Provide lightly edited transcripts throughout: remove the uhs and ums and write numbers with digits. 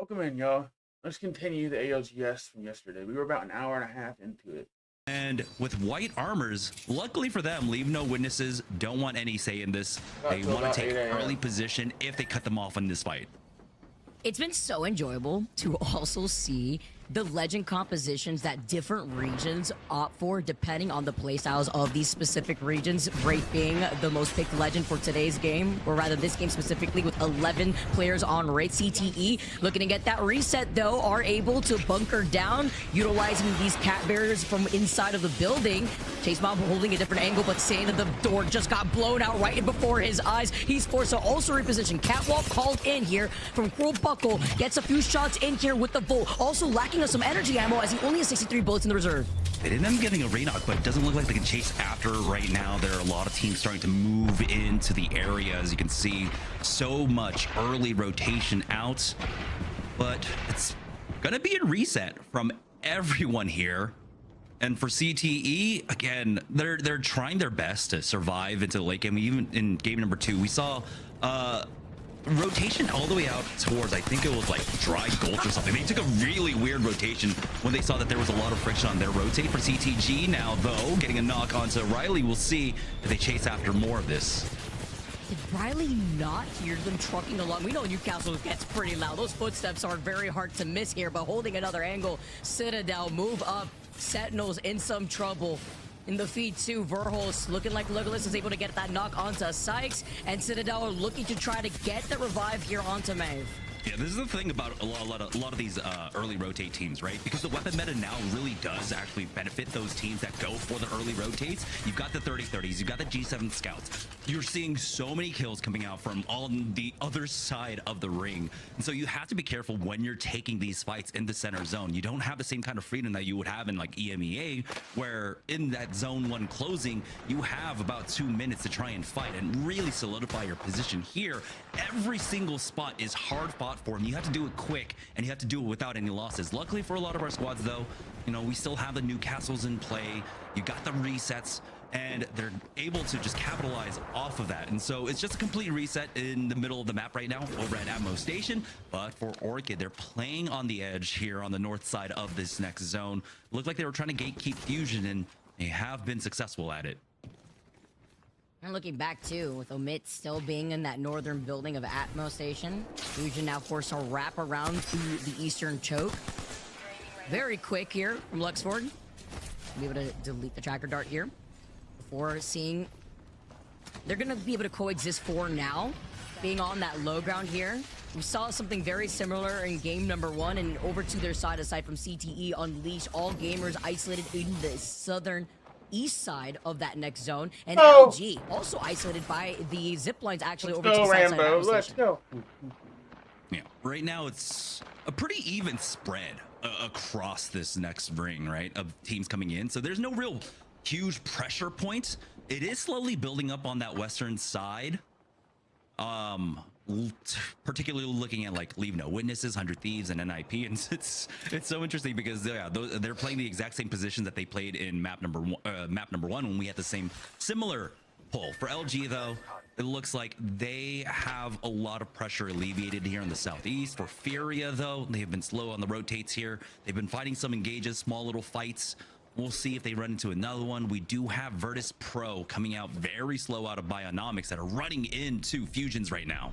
Welcome in, y'all. Let's continue the ALGS from yesterday. We were about an hour and a half into it. And with white armors, luckily for them, leave no witnesses, don't want any say in this. They want to take early position if they cut them off in this fight. It's been so enjoyable to also see the legend compositions that different regions opt for depending on the playstyles of these specific regions. Wraith being the most picked legend for today's game, or rather this game specifically, with 11 players on Wraith. CTE looking to get that reset though, are able to bunker down, utilizing these cat barriers from inside of the building. Chase Mob holding a different angle, but saying that the door just got blown out right before his eyes. He's forced to also reposition. Catwalk called in here from Cruel Buckle, gets a few shots in here with the Volt, also lacking of some energy ammo as he only has 63 bullets in the reserve. They didn't end up getting a Renock, but it doesn't look like they can chase after right now. There are a lot of teams starting to move into the area. As you can see, so much early rotation out, but it's gonna be a reset from everyone here. And for CTE, again, they're trying their best to survive into the late game. Even in game number 2, we saw rotation all the way out towards, I think it was like Dry Gulch or something. They took a really weird rotation when they saw that there was a lot of friction on their rotate. For CTG now, though, getting a knock onto Riley. We'll see if they chase after more of this. Did Riley not hear them trucking along? We know Newcastle gets pretty loud. Those footsteps are very hard to miss here, but holding another angle. Citadel move up. Sentinels in some trouble. In the feed too, Verhulst looking like Legolas is able to get that knock onto Sykes, and Citadel are looking to try to get the revive here onto Maeve. Yeah, this is the thing about a lot of these early rotate teams, right? Because the weapon meta now really does actually benefit those teams that go for the early rotates. You've got the 30-30s, you've got the G7 scouts. You're seeing so many kills coming out from on the other side of the ring. And so you have to be careful when you're taking these fights in the center zone. You don't have the same kind of freedom that you would have in like EMEA, where in that zone 1 closing, you have about 2 minutes to try and fight and really solidify your position. Here, every single spot is hard fought for, and you have to do it quick, and you have to do it without any losses. Luckily for a lot of our squads, though, you know, we still have the Newcastles in play. You got the resets, and they're able to just capitalize off of that. And so it's just a complete reset in the middle of the map right now over at Atmo Station. But for Orchid, they're playing on the edge here on the north side of this next zone. Looked like they were trying to gatekeep Fusion, and they have been successful at it. And looking back too, with Omit still being in that northern building of Atmo Station, Fusion now forced to wrap around through the eastern choke. Very quick here from Luxford. Be able to delete the tracker dart here before seeing they're gonna be able to coexist for now, being on that low ground here. We saw something very similar in game number 1, and over to their side, aside from CTE Unleashed, all gamers isolated in the southern east side of that next zone, and LG also isolated by the zip lines actually over to the south side of the Let's go. Yeah, right now it's a pretty even spread across this next ring, right, of teams coming in. So there's no real huge pressure point. It is slowly building up on that western side. Particularly looking at like Leave No Witnesses, 100 Thieves, and NIP, and it's so interesting because they're playing the exact same position that they played in map number one when we had the same similar pull. For LG though, it looks like they have a lot of pressure alleviated here in the southeast. For Furia though, they have been slow on the rotates here. They've been fighting some engages, small little fights. We'll see if they run into another one. We do have Virtus Pro coming out very slow out of Bionomics that are running into Fusions right now.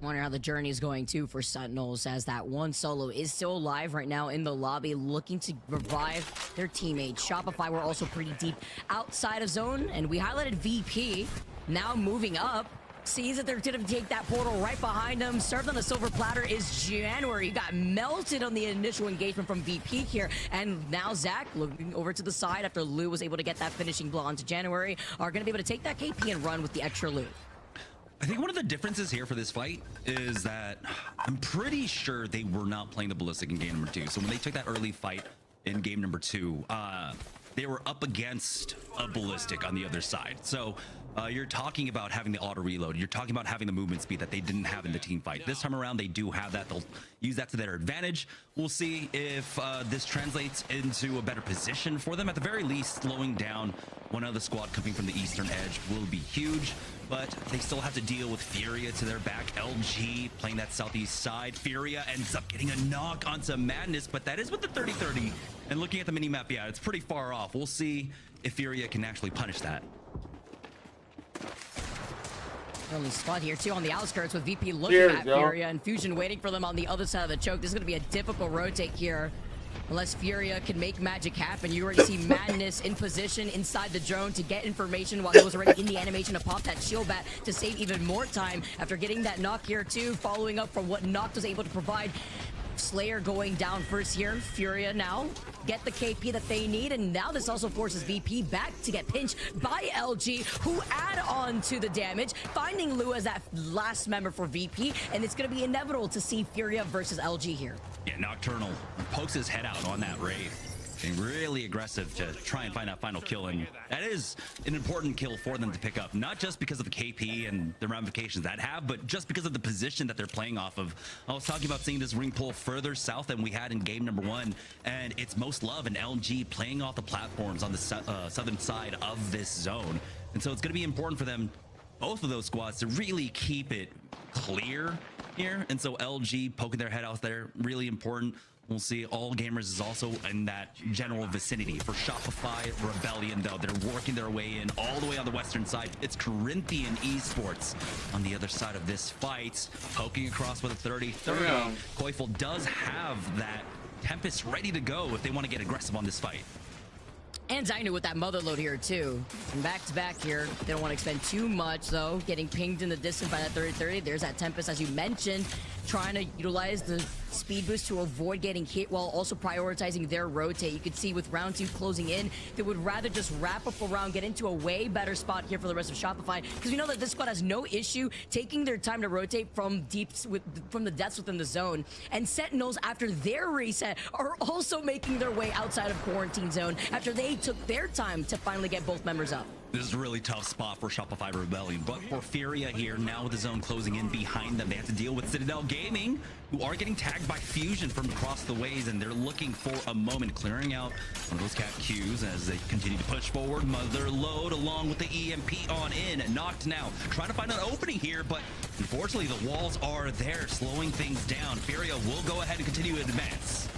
Wonder how the journey is going too for Sentinels, as that one solo is still alive right now in the lobby, looking to revive their teammates. Shopify were also pretty deep outside of zone, and we highlighted VP now moving up. Sees that they're going to take that portal right behind them. Served on a silver platter is January. He got melted on the initial engagement from VP here. And now Zach, looking over to the side after Lou was able to get that finishing blow onto January, are going to be able to take that KP and run with the extra loot. I think one of the differences here for this fight is that I'm pretty sure they were not playing the ballistic in game number 2. So when they took that early fight in game number 2, they were up against a ballistic on the other side. So You're talking about having the auto reload. You're talking about having the movement speed that they didn't have in the team fight. This time around, they do have that. They'll use that to their advantage. We'll see if this translates into a better position for them. At the very least, slowing down one other squad coming from the eastern edge will be huge. But they still have to deal with Furia to their back. LG playing that southeast side. Furia ends up getting a knock onto Madness, but that is with the 30-30. And looking at the minimap, yeah, it's pretty far off. We'll see if Furia can actually punish that. Early spot here too on the outskirts with VP looking at Furia and Fusion waiting for them on the other side of the choke. This is going to be a difficult rotate here. Unless Furia can make magic happen. You already see Madness in position inside the drone to get information while he was already in the animation to pop that shield bat to save even more time after getting that knock here too, following up from what Noct was able to provide. Slayer going down first here. Furia now get the KP that they need, and now this also forces VP back to get pinched by LG, who add on to the damage, finding Lou as that last member for VP, and it's going to be inevitable to see Furia versus LG here. Yeah, Nocturnal pokes his head out on that raid. Being really aggressive to try and find that final kill, and that is an important kill for them to pick up, not just because of the KP and the ramifications that have, but just because of the position that they're playing off of. I was talking about seeing this ring pull further south than we had in game number 1, and it's Most Love and LG playing off the platforms on the southern side of this zone. And so it's going to be important for them, both of those squads, to really keep it clear here. And so LG poking their head out there, really important. We'll see. All Gamers is also in that general vicinity. For Shopify Rebellion, though, they're working their way in all the way on the western side. It's Corinthian Esports on the other side of this fight, poking across with a 30-30. Koifel does have that Tempest ready to go if they want to get aggressive on this fight. And Zainu with that mother load here too. And back to back here. They don't want to expend too much though. Getting pinged in the distance by that 30-30. There's that Tempest, as you mentioned, trying to utilize the speed boost to avoid getting hit while also prioritizing their rotate. You could see with round 2 closing in, they would rather just wrap up a round, get into a way better spot here for the rest of Shopify, because we know that this squad has no issue taking their time to rotate from from the depths within the zone. And Sentinels, after their reset, are also making their way outside of quarantine zone after they took their time to finally get both members up. This is a really tough spot for Shopify Rebellion, but for Furia here, now with the zone closing in behind them, they have to deal with Citadel Gaming, who are getting tagged by Fusion from across the ways, and they're looking for a moment, clearing out one of those cat Qs as they continue to push forward. Mother load along with the EMP on in. Knocked now, trying to find an opening here, but unfortunately the walls are there, slowing things down. Furia will go ahead and continue to advance.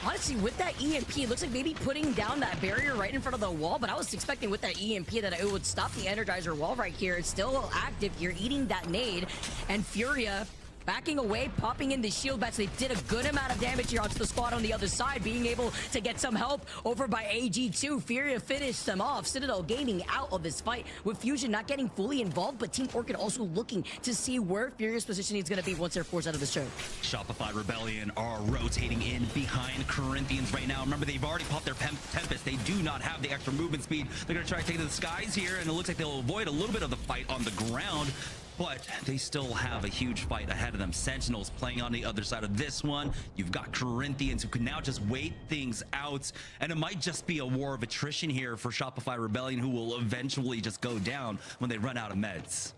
Honestly, with that EMP, it looks like maybe putting down that barrier right in front of the wall, but I was expecting with that EMP that it would stop the Energizer wall right here. It's still active here, eating that nade, and Furia backing away, popping in the shield bats. They did a good amount of damage here onto the squad on the other side, being able to get some help over by AG2. Furia finished them off. Citadel Gaming out of this fight with Fusion not getting fully involved, but Team Orchid also looking to see where Furia's positioning is going to be once they're forced out of the choke. Shopify Rebellion are rotating in behind Corinthians right now. Remember, they've already popped their Tempest. They do not have the extra movement speed. They're going to try to take to the skies here, and it looks like they'll avoid a little bit of the fight on the ground. But they still have a huge fight ahead of them. Sentinels playing on the other side of this one. You've got Corinthians who can now just wait things out. And it might just be a war of attrition here for Shopify Rebellion, who will eventually just go down when they run out of meds.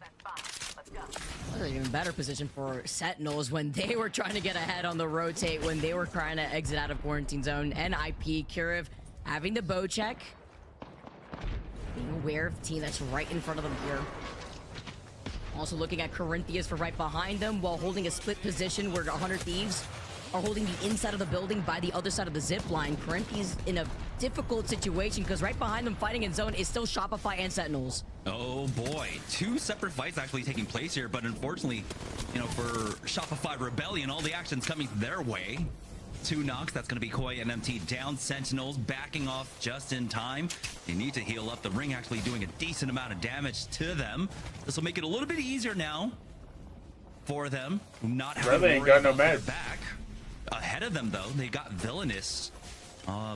An even better position for Sentinels when they were trying to get ahead on the rotate, when they were trying to exit out of quarantine zone. NIP, Kuriv having the bow check. Being aware of the team that's right in front of them here. Also looking at Corinthians for right behind them while holding a split position where 100 Thieves are holding the inside of the building by the other side of the zip line. Corinthians in a difficult situation because right behind them fighting in zone is still Shopify and Sentinels. Oh boy, 2 separate fights actually taking place here, but unfortunately, you know, for Shopify Rebellion, all the action's coming their way. 2 knocks, that's going to be Koi and MT down. Sentinels backing off just in time. They need to heal up. The ring actually doing a decent amount of damage to them. This will make it a little bit easier now for them. Not having really ain't got no meds back. Ahead of them, though, they got Villainous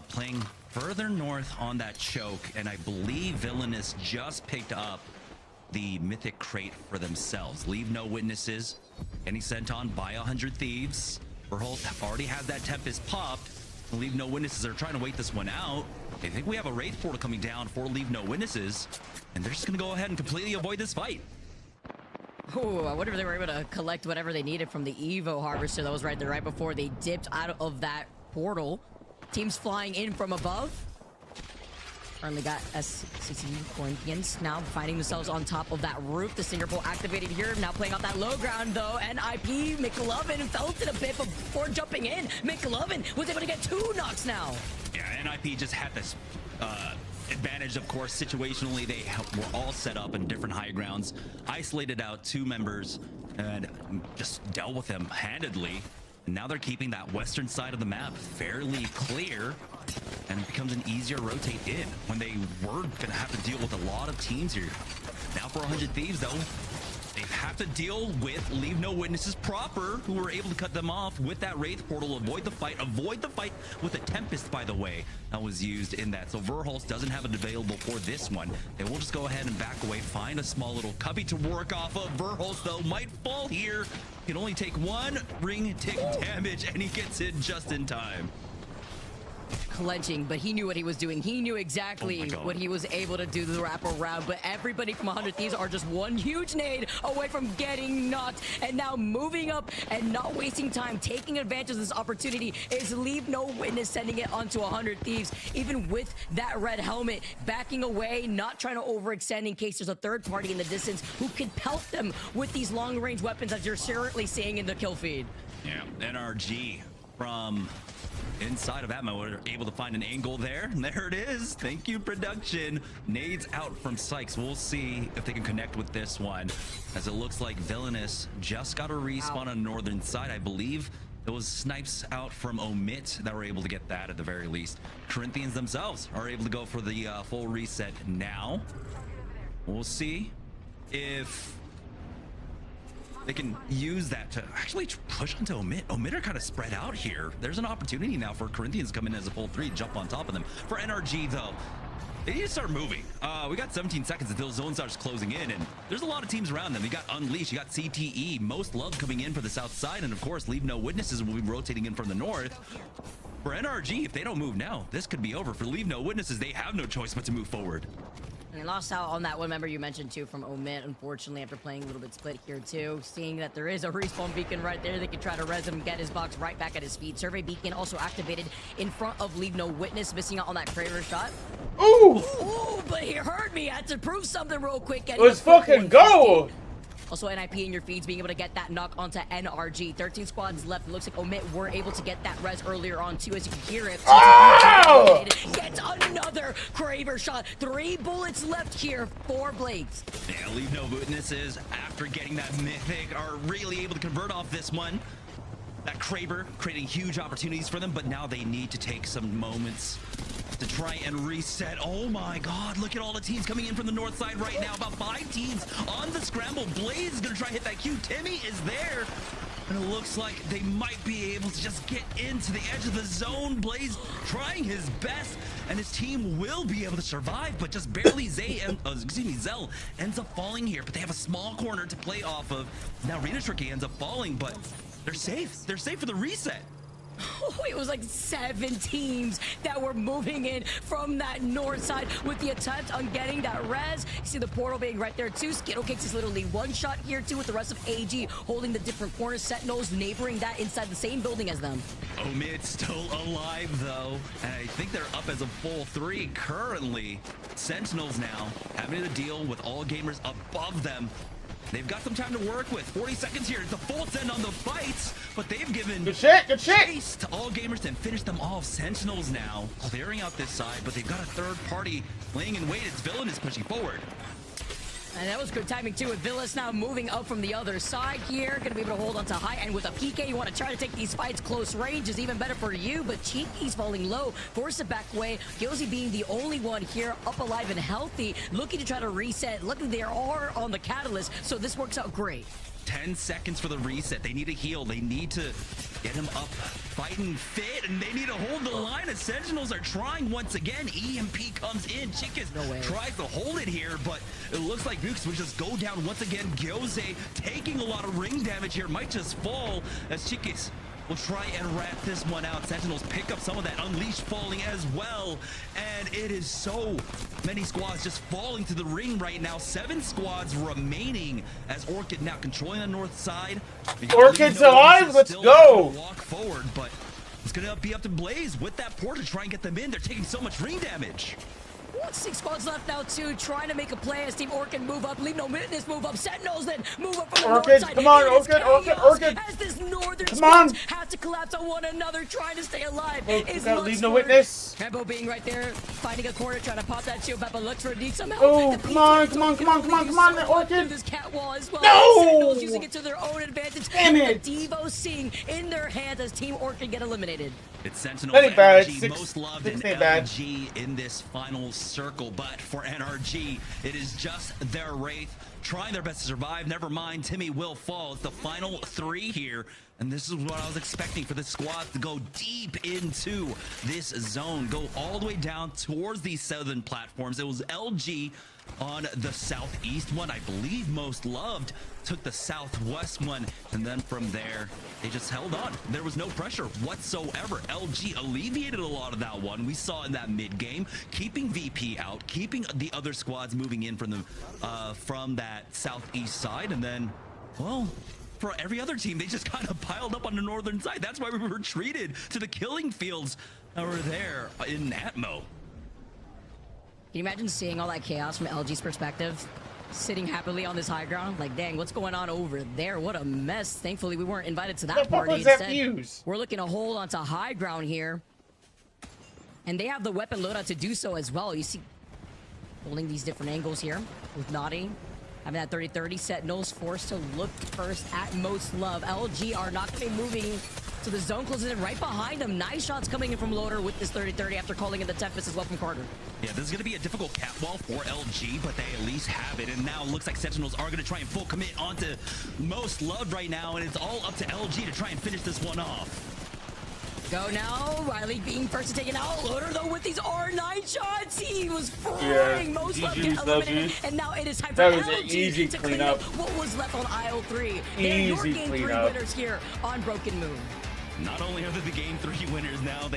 playing further north on that choke, and I believe Villainous just picked up the mythic crate for themselves. Leave no witnesses. Getting sent on by 100 Thieves. Verholt already has that Tempest popped. Leave no witnesses are trying to wait this one out. I think we have a Wraith portal coming down for Leave no witnesses. and they're just gonna go ahead and completely avoid this fight. Oh, I wonder if they were able to collect whatever they needed from the Evo Harvester that was right there right before they dipped out of that portal. Teams flying in from above. Currently got SCC Corinthians now finding themselves on top of that roof. The Stinger Pole activated here, now playing off that low ground though. NIP, McLovin felt it a bit before jumping in. McLovin was able to get 2 knocks now. Yeah, NIP just had this advantage, of course. Situationally, they were all set up in different high grounds, isolated out 2 members, and just dealt with them handedly. And now they're keeping that western side of the map fairly clear, and it becomes an easier rotate in when they were gonna have to deal with a lot of teams here. Now for 100 Thieves though, they have to deal with Leave No Witnesses proper, who were able to cut them off with that Wraith portal, avoid the fight with a Tempest, by the way, that was used in that. So Verhulst doesn't have it available for this one. They will just go ahead and back away, find a small little cubby to work off of. Verhulst though might fall here. Can only take 1 ring tick damage, and he gets it just in time. Clenching, but he knew what he was doing. He knew exactly what he was able to do the wrap around, but everybody from 100 Thieves are just one huge nade away from getting knocked, and now moving up and not wasting time, taking advantage of this opportunity is Leave No Witness, sending it onto 100 Thieves, even with that red helmet, backing away, not trying to overextend in case there's a third party in the distance who can pelt them with these long-range weapons, as you're currently seeing in the kill feed. Yeah, NRG from inside of Atmo were able to find an angle there. There it is. Thank you, production. Nades out from Sykes. We'll see if they can connect with this one, as it looks like Villainous just got a respawn on the northern side. I believe it was snipes out from Omit that were able to get that at the very least. Corinthians themselves are able to go for the full reset now. We'll see if they can use that to actually push onto Omit. Omit are kind of spread out here. There's an opportunity now for Corinthians to come in as a full 3, jump on top of them. For NRG though, they need to start moving. We got 17 seconds until zone starts closing in, and there's a lot of teams around them. You got Unleashed, you got CTE, Most Love coming in for the south side, and of course Leave No Witnesses will be rotating in from the north. For NRG, if they don't move now, this could be over. For Leave No Witnesses, they have no choice but to move forward. And they lost out on that one member you mentioned too from Omit, unfortunately, after playing a little bit split here too. Seeing that there is a respawn beacon right there, they can try to res him, get his box right back at his feet. Survey beacon also activated in front of Leave No Witness, missing out on that Craver shot. Ooh! Ooh, but he heard me. I had to prove something real quick. Let's fucking go! Also, NIP in your feeds being able to get that knock onto NRG. 13 squads left. It looks like Omit were able to get that res earlier on too, as you can hear it. Oh! Gets another Craver shot. 3 bullets left here for Blades. Yeah, Leave No Witnesses, after getting that mythic, are really able to convert off this one. That Craver creating huge opportunities for them, but now they need to take some moments to try and reset. Oh my god, look at all the teams coming in from the north side right now. About 5 teams on the scramble. Blaze is gonna try and hit that Q. Timmy is there, and it looks like they might be able to just get into the edge of the zone. Blaze trying his best, and his team will be able to survive, but just barely. Zell ends up falling here, but they have a small corner to play off of. Now Rita Tricky ends up falling, but they're safe. They're safe for the reset. Oh, it was like 7 teams that were moving in from that north side with the attempt on getting that res. You see the portal being right there too. Skittle Kicks is literally one shot here too, with the rest of AG holding the different corners. Sentinels neighboring that inside the same building as them. Omid still alive though, and I think they're up as a full 3 currently. Sentinels now having to deal with all gamers above them. They've got some time to work with. 40 seconds here. It's a full send on the fights, but they've given good shit chase to all gamers and finish them off. Sentinels now clearing out this side, but they've got a third party laying in wait. It's Villain is pushing forward. And that was good timing too, with Villas now moving up from the other side here. Gonna be able to hold on to high, and with a PK, you want to try to take these fights close range is even better for you, but Cheeky's falling low, force it back away. Gilzy being the only one here up alive and healthy, looking to try to reset. Luckily they are on the catalyst, so this works out great. 10 seconds for the reset. They need to heal. They need to get him up fighting fit, and they need to hold the line as Sentinels are trying once again. EMP comes in. Chicas tries to hold it here, but it looks like Nukes will just go down once again. Gyose taking a lot of ring damage here, might just fall as Chicas will try and wrap this one out. Sentinels pick up some of that Unleashed falling as well. And it is so many squads just falling to the ring right now. 7 squads remaining as Orchid now controlling the north side. Orchid's alive. Let's go. Walk forward, but it's going to be up to Blaze with that port to try and get them in. They're taking so much ring damage. 6 squads left now too, trying to make a play as Team Orchid move up. Leave no witness move up. Sentinels then move up from the north side. Come on, Orchid. As this northern come on. have to collapse on one another, trying to stay alive. Leave no witness. Tempo being right there, finding a corner, trying to pop that shield back, but Luxford needs some help. Oh, come on, Orchid. This cat wall as well. No! Sentinels using it to their own advantage. Damn it. The Devo seeing in their hands as Team Orchid get eliminated. It's Sentinels, NRG, most loved, and LG in this final circle. But for NRG, it is just their Wraith trying their best to survive. Never mind, Timmy will fall. It's the final 3 here. And this is what I was expecting for this squad to go deep into this zone, go all the way down towards these southern platforms. It was LG on the southeast one, I believe most loved, took the southwest one, and then from there, they just held on. There was no pressure whatsoever. LG alleviated a lot of that one. We saw in that mid game, keeping VP out, keeping the other squads moving in from the from that southeast side, and then, well, for every other team, they just kind of piled up on the northern side. That's why we were retreated to the killing fields that were there in Atmo. Can you imagine seeing all that chaos from LG's perspective? Sitting happily on this high ground? Like, dang, what's going on over there? What a mess. Thankfully, we weren't invited to that party. Instead, we're looking to hold onto high ground here. And they have the weapon loadout to do so as well. You see, holding these different angles here with Naughty. Having that 30-30, Sentinels forced to look first at most love. LG are not going to be moving to the zone, closes in right behind them. Nice shots coming in from Loader with this 30-30 after calling in the Tempest as well from Carter. Yeah, this is going to be a difficult catwall for LG, but they at least have it. And now it looks like Sentinels are going to try and full commit onto most loved right now, and it's all up to LG to try and finish this one off. Go now, Riley being first to take it out. Loader though with these R9 shots, he was fraying. Yeah, most love get eliminated, and now it is time for LG to clean up what was left on aisle 3. They're your game 3 winners here on Broken Moon. Not only are they the game 3 winners now,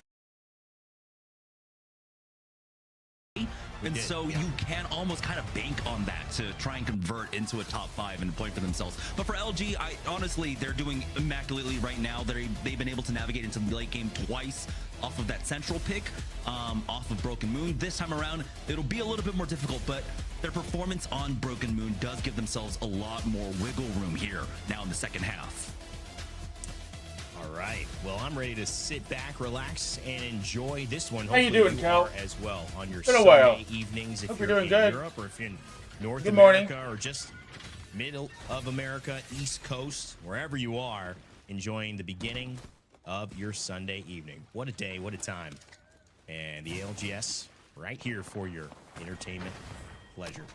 and so you can almost kind of bank on that to try and convert into a top 5 and play for themselves. But for LG, honestly, they're doing immaculately right now. They've been able to navigate into the late game twice off of that central pick, off of Broken Moon. This time around, it'll be a little bit more difficult, but their performance on Broken Moon does give themselves a lot more wiggle room here now in the second half. All right. Well, I'm ready to sit back, relax, and enjoy this one. How you doing, Cal? As well on your Sunday evenings, if Hope you're doing in good. Europe or if you're in North Good America morning. or just middle of America, East Coast, wherever you are, enjoying the beginning of your Sunday evening. What a day, what a time. And the ALGS right here for your entertainment pleasure.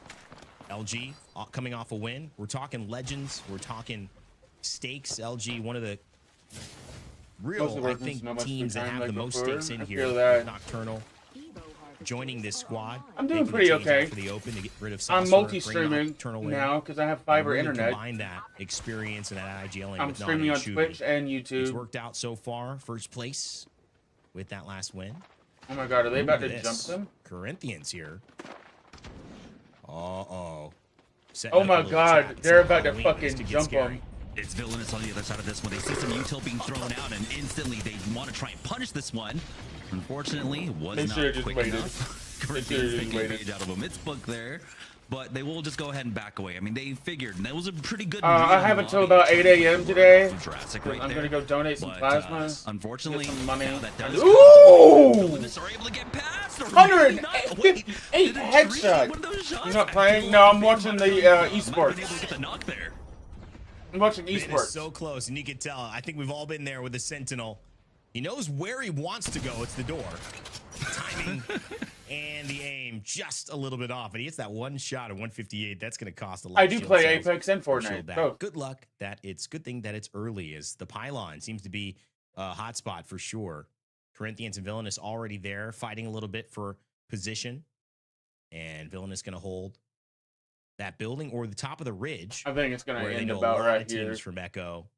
LG coming off a win. We're talking legends. We're talking stakes. LG, one of the real, I think, teams that have the most stakes in here. Nocturnal joining this squad. I'm doing pretty okay. For the open to get rid of I'm multi-streaming now because I have fiber really internet. Combine that experience and that IGL. I'm streaming on Twitch and YouTube. It's worked out so far. First place with that last win. Oh my god, are they about to jump them? Corinthians here. Uh-oh. Oh my god, they're about to fucking jump them. It's Villainous on the other side of this one. They see some util being thrown out, and instantly they want to try and punish this one. Unfortunately, it was not quick enough. Corinthians taking advantage out of a midsbook there, but they will just go ahead and back away. I mean, they figured, and that was a pretty good. I have until about 8 a.m. today. Right, I'm gonna go donate some plasma. Unfortunately, some money. That does Ooh! are able to get past. 108 headshot. You're not playing? No, I'm watching the esports. Able to get the knock there. I'm watching It esports. is so close, and you can tell. I think we've all been there with the Sentinel. He knows where he wants to go. It's the door. Timing and the aim just a little bit off. And he hits that one shot at 158. That's going to cost a lot. I do play Apex and Fortnite. Both. Good luck. It's good thing that it's early, as the pylon seems to be a hot spot for sure. Corinthians and Villainous already there, fighting a little bit for position. And Villainous going to hold that building or the top of the ridge. I think it's going to end about about right here. Teams from Echo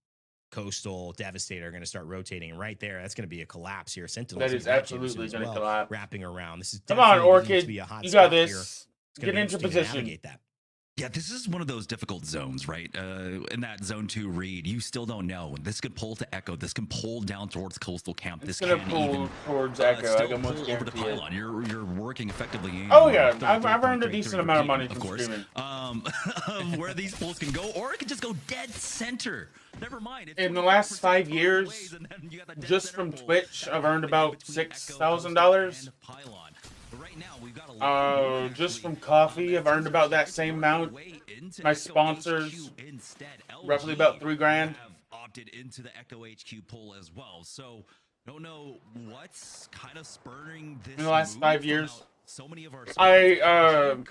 Coastal, Devastator are going to start rotating right there. That's going to be a collapse here. Sentinels That is absolutely going to collapse. wrapping around. This is come on, definitely going to Orchid. be a hot You got spot here. this. It's gonna Get be into interesting to position. navigate that. Yeah, this is one of those difficult zones, right? In that zone 2 read, you still don't know. This could pull to Echo. This can pull down towards Coastal Camp. It's This gonna can pull even towards Echo. I still can most pull over to guarantee it. Pylon. You're working effectively. In Oh yeah, I've earned a decent amount of money from streaming. Of where these pulls can go, or it could just go dead center. Never mind. In the last 5 years, just from Twitch, I've earned about $6,000. Right now, we've got a just from coffee, I've earned about that same amount. My sponsors, roughly about $3,000. Opted into the Echo HQ poll as well. So, don't know what's kind of spurring this In the last 5 years. So many of our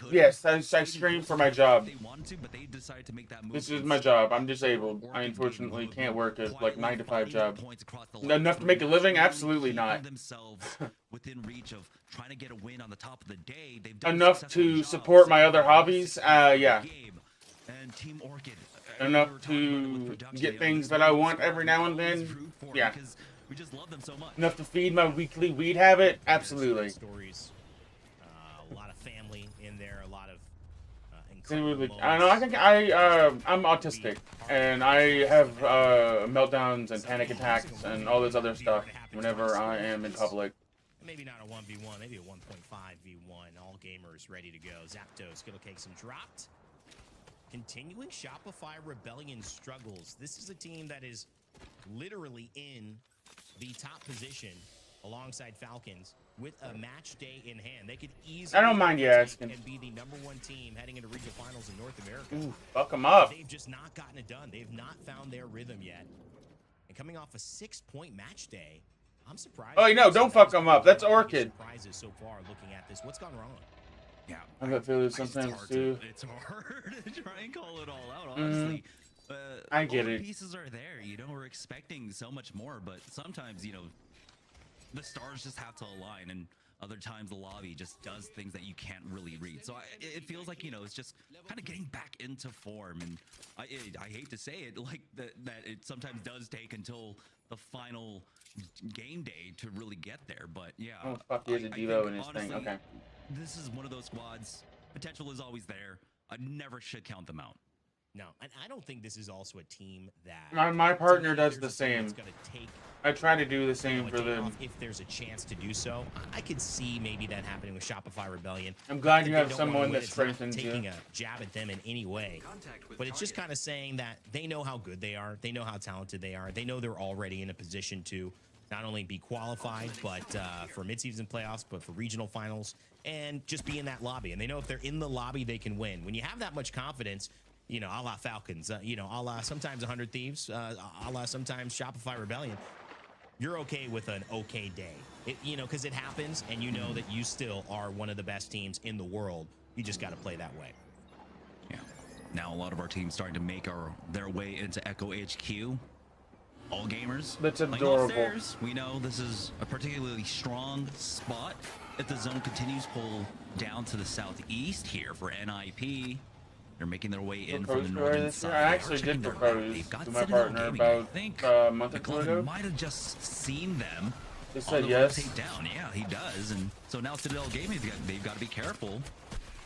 yes, I stream for my job. They wanted to, but they decided to make that move. This is my job. I'm disabled. I unfortunately can't work a like 9-to-5 job. Enough to make a living? Absolutely not. Themselves within reach of trying to get a win on the top of the day. They've done Enough to support my other hobbies. Yeah. And Team Orchid. Enough to get things that I want every now and then. Yeah. We just love them so much. Enough to feed my weekly weed habit? Absolutely. Stories. A lot of family in there, a lot of I know. I think I'm autistic, and I have meltdowns and panic attacks and all this other stuff whenever I am in public. Maybe not a 1v1, maybe a 1.5v1. All gamers ready to go. Zapdos, Skittle Cakes, and dropped. Continuing Shopify Rebellion struggles. This is a team that is literally in the top position alongside Falcons with a match day in hand. They could easily I don't mind you asking. and be the #1 team heading into regional finals in North America. Ooh, fuck them up. They've just not gotten it done. They've not found their rhythm yet. And coming off a 6-point match day, I'm surprised. Oh, no, don't fuck them up. That's Orchid. Surprises so far looking at this. What's gone wrong? Yeah, I got feelings sometimes too. It's hard to try and call it all out, honestly. I get all the it. pieces are there. You know, we're expecting so much more, but sometimes, you know, the stars just have to align, and other times the lobby just does things that you can't really read. So it feels like, you know, it's just kind of getting back into form, and I hate to say it, like that it sometimes does take until the final game day to really get there. But yeah, Oh fuck, he has a Devo in his thing. honestly, Okay. this is one of those squads. Potential is always there. I never should count them out. No, and I don't think this is also a team that My partner to me, does there's the a team same. that's gonna take I try to do the a same for day them. off if there's a chance to do so. I could see maybe that happening with Shopify Rebellion. I'm glad If you they have don't wanna someone win, that it's not strengthens you. taking a jab at them in any way. But it's just kind of saying that they know how good they are. They know how talented they are. They know they're already in a position to not only be qualified, but for midseason playoffs, but for regional finals, and just be in that lobby. And they know if they're in the lobby, they can win. When you have that much confidence, you know, a la Falcons, you know, a la sometimes 100 Thieves, a la sometimes Shopify Rebellion, you're okay with an okay day. You know, because it happens, and you know that you still are one of the best teams in the world. You just got to play that way. Yeah. Now a lot of our teams starting to make their way into Echo HQ. All gamers. That's playing adorable. upstairs. We know this is a particularly strong spot. If the zone continues pull down to the southeast here for NIP, they're making their way in from the northern side. I actually did propose to my partner about a month or two ago. Might have just seen them. They on said the yes. rotate down. Yeah, he does. And so now Citadel Gaming, they've got to be careful.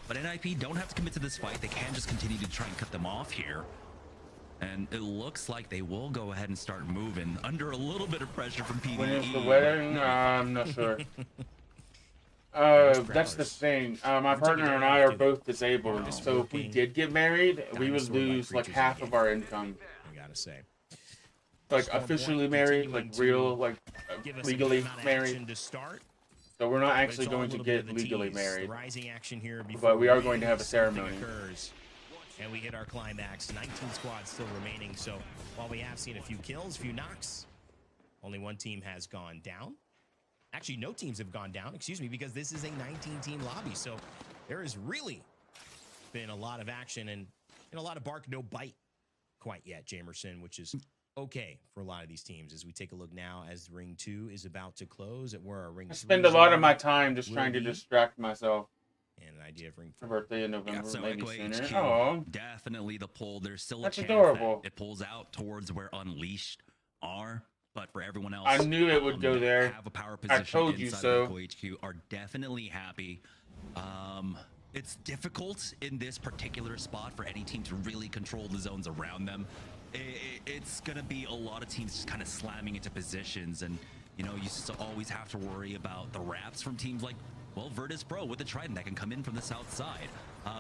But NIP don't have to commit to this fight. They can just continue to try and cut them off here. And it looks like they will go ahead and start moving under a little bit of pressure from PvE. When is the wedding? I'm not sure. That's the thing. My partner and I are both disabled, so if we did get married, we would lose like half of our income. I gotta say. Like officially married, like real, like legally married. To start, So we're not but actually it's all a going to little bit get of the legally tease. married. Rising action here before But we are going to have a something ceremony. occurs, and we hit our climax. 19 squads still remaining. So while we have seen a few kills, a few knocks, only one team has gone down. Actually, no teams have gone down, excuse me, because this is a 19-team lobby. So there has really been a lot of action and a lot of bark, no bite quite yet, Jamerson, which is okay for a lot of these teams. As we take a look now as Ring 2 is about to close at where our Ring 3 I spend a lot of zone my time just will trying to be. distract myself. And I idea of ring. Her birthday in November, Yeah, so maybe Echo sooner. HQ, Oh, definitely the pull. There's still a That's chance adorable. that it pulls out towards where Unleashed are, but for everyone else, I knew it would go that there. Have a power I position told you inside so. of Echo HQ are definitely happy. It's difficult in this particular spot for any team to really control the zones around them. It's gonna be a lot of teams just kind of slamming into positions, and you know, you still always have to worry about the wraps from teams like, well, Virtus Pro with the Trident that can come in from the south side.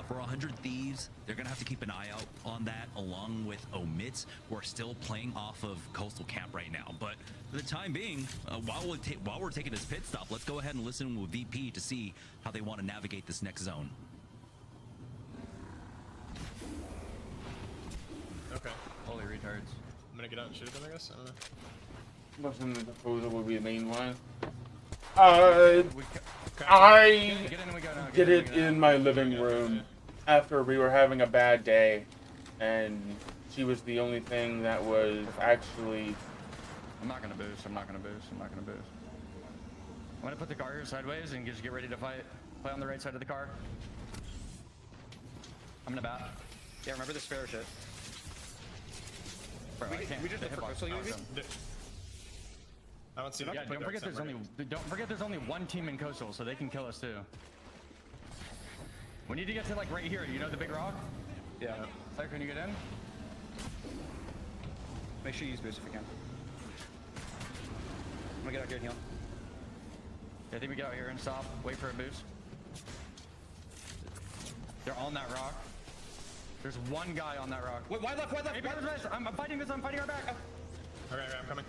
For 100 Thieves, they're gonna have to keep an eye out on that, along with Omits, who are still playing off of Coastal Camp right now. But for the time being, while we're taking this pit stop, let's go ahead and listen with VP to see how they want to navigate this next zone. Okay. Holy retards. I'm gonna get out and shoot them, I guess. I don't know. Muslim proposal will be the main one. We I get in and we go now. did it in my living room after we were having a bad day, and she was the only thing that was actually. I'm not gonna boost. I'm not gonna boost. I'm not gonna boost. I'm gonna put the car here sideways and just get ready to fight. Play on the right side of the car. I'm gonna bat. Yeah, remember the spare shit. Bro, I can't. we just The look for hitbox coastal is UAV? awesome. I don't see Yeah, don't forget there's only one team in coastal, so they can kill us too. We need to get to like right here. You know the big rock? Yeah. Claire, can you get in? Make sure you use boost if you can. I'm gonna get out here and heal. Yeah, I think we get out here and stop. Wait for a boost. They're on that rock. There's one guy on that rock. Wait, why left? Why left? Hey, I'm fighting this. I'm fighting our back. Okay, I'm coming.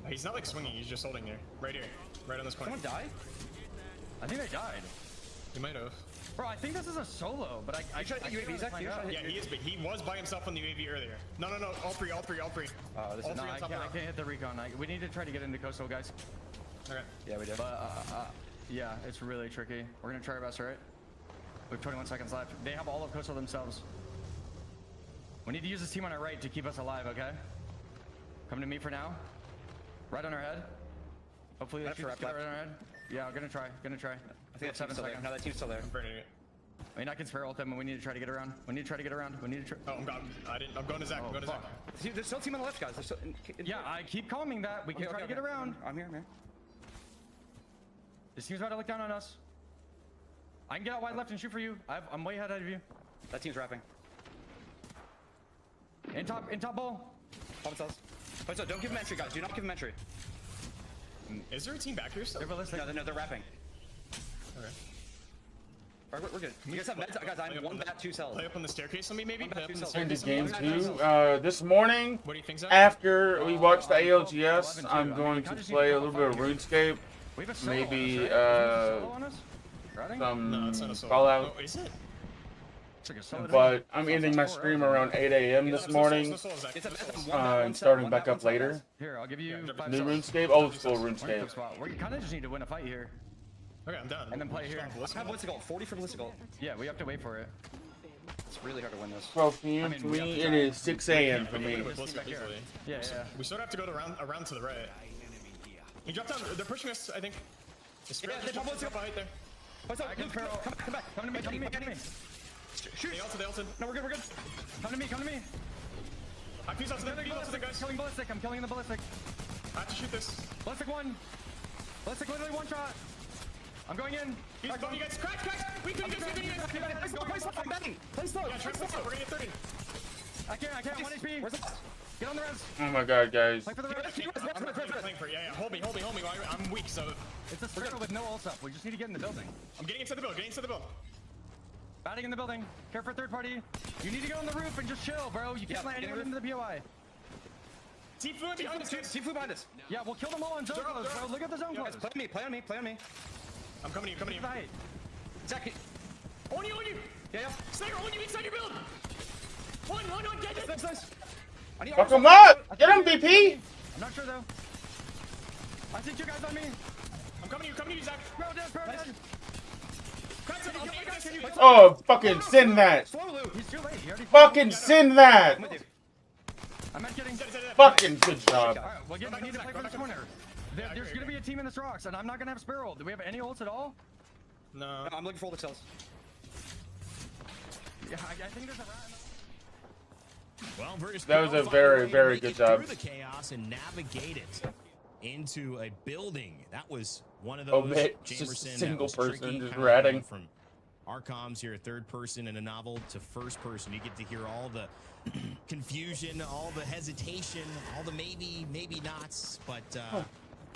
He's not like swinging, he's just holding here. Right here. Right on this corner. Someone die? I think they died. He might have. Bro, I think this is a solo, but I shot at the can't UAV, really Zach? find You out. shot Yeah, he is, but he was by himself on the UAV earlier. No, all three. Oh, this All is three No, on I top can't of hit the recon. We need to try to get into coastal, guys. Okay. yeah, we did. But yeah, it's really tricky. We're gonna try our best, right? We have 21 seconds left. They have all of coastal themselves. We need to use this team on our right to keep us alive, okay? Come to me for now. Right on our head. Hopefully they Left keep or us right, right on our head. Yeah, I'm gonna try. I think that 7 team's still there. seconds. No, that team's still there. I'm burning it. I mean, I can spare ult them, but we need to try to get around. We need to try. Oh, I'm gone. I'm going to Zach. I'm going to Zach. fuck. See, there's still a team on the left, guys. There's still, Yeah, I keep calming that. We can try to get around. I'm here, man. This team's about to look down on us. I can get out wide left and shoot for you. I'm way ahead of you. That team's wrapping. In top ball. Pop cells. Wait, so don't give him entry, guys. Do not give him entry. Is there a team back here still? They're ballistic. No, they're wrapping. Okay. All right, we're good. You guys have meds? Guys, I'm one bat, 2 cells. Play up on the staircase on me, maybe? Play up on the Into staircase on me? game 2. This morning, What do you think, Zach? after we watch the ALGS, 11-2. I'm going to play a little bit of RuneScape, We have a solo maybe on us, right? Is this a solo on us? Routing? No, it's not a some solo. Fallout. Oh, is it? It's like a solo. But I'm ending my stream around 8 a.m. this morning. It's a meds. I'm one bat, And 1 cell. starting One back bat, up 1 cell, later. guys. Here, I'll give you Yeah, 5 New cells. RuneScape, old school We're in a good RuneScape. spot. We kind of just need to win a fight here. Okay, I'm done. And then play here. I have ballistic ult. 40 for ballistic ult. Yeah, we have to wait for it. It's really hard to win this. 12 p.m. I mean, for we have me, to it try. is 6 a.m. for We me. can win This with team back here. easily. Yeah. We sort of have to go around to the right. He dropped down. They're pushing us, I think. Yeah, they're top ballistic. Right there. What's up? I can Luke, feral. come back. Come to me. Shoot. They ulted. No, we're good. Come to me. I fuse out to them, guys. Killing ballistic. I'm killing the ballistic. I have to shoot this. Ballistic 1. Ballistic literally 1 shot. I'm going in. He's above you guys. Crack! We couldn't get I'm batting. Play slow. Yeah, try to slow. We're gonna get 30. I can't. 1 HP. Where's the... Get on the res. Oh my god, guys. Play for the res. I'm playing for it. Yeah. Hold me. I'm weak, so It's a circle with no ult up. We just need to get in the building. I'm getting inside the build. Batting in the building. Care for third party. You need to get on the roof and just chill, bro. You can't let anyone into the POI. Team fluid behind us. Team flew behind us. Yeah, we'll kill them all on zone They're up, close, they're bro. up. Look at the zone Yeah, close. Play on me. I'm coming to you. Right. Zach, On you. yeah. Slayer, on you inside your build. One, get it. Nice. I need Fuck him up! Get him, BP! I'm not sure though. I see 2 guys on me. I'm coming to you, Zach. Bro, dead. Crack some. Oh, fucking send that! Slow, Luke. He's too late. He already. Fucking send that! I'm with you. I'm not kidding. Fucking good job. All right, well, again, we need to play for this corner. There's gonna be a team in this rocks, and I'm not gonna have spare ult. Do we have any ults at all? No. I'm looking for all the cells. Yeah, I think there's a rat. Well, Virtus That was Pro a found very, way to very make good it job. through the chaos and navigate it into a building. That was one of Oh, those. man, it's just a Jamerson, that single was person tricky, just kinda ratting. going from our comms here, third person in a novel, to first person. You get to hear all the confusion, all the hesitation, all the maybe nots, but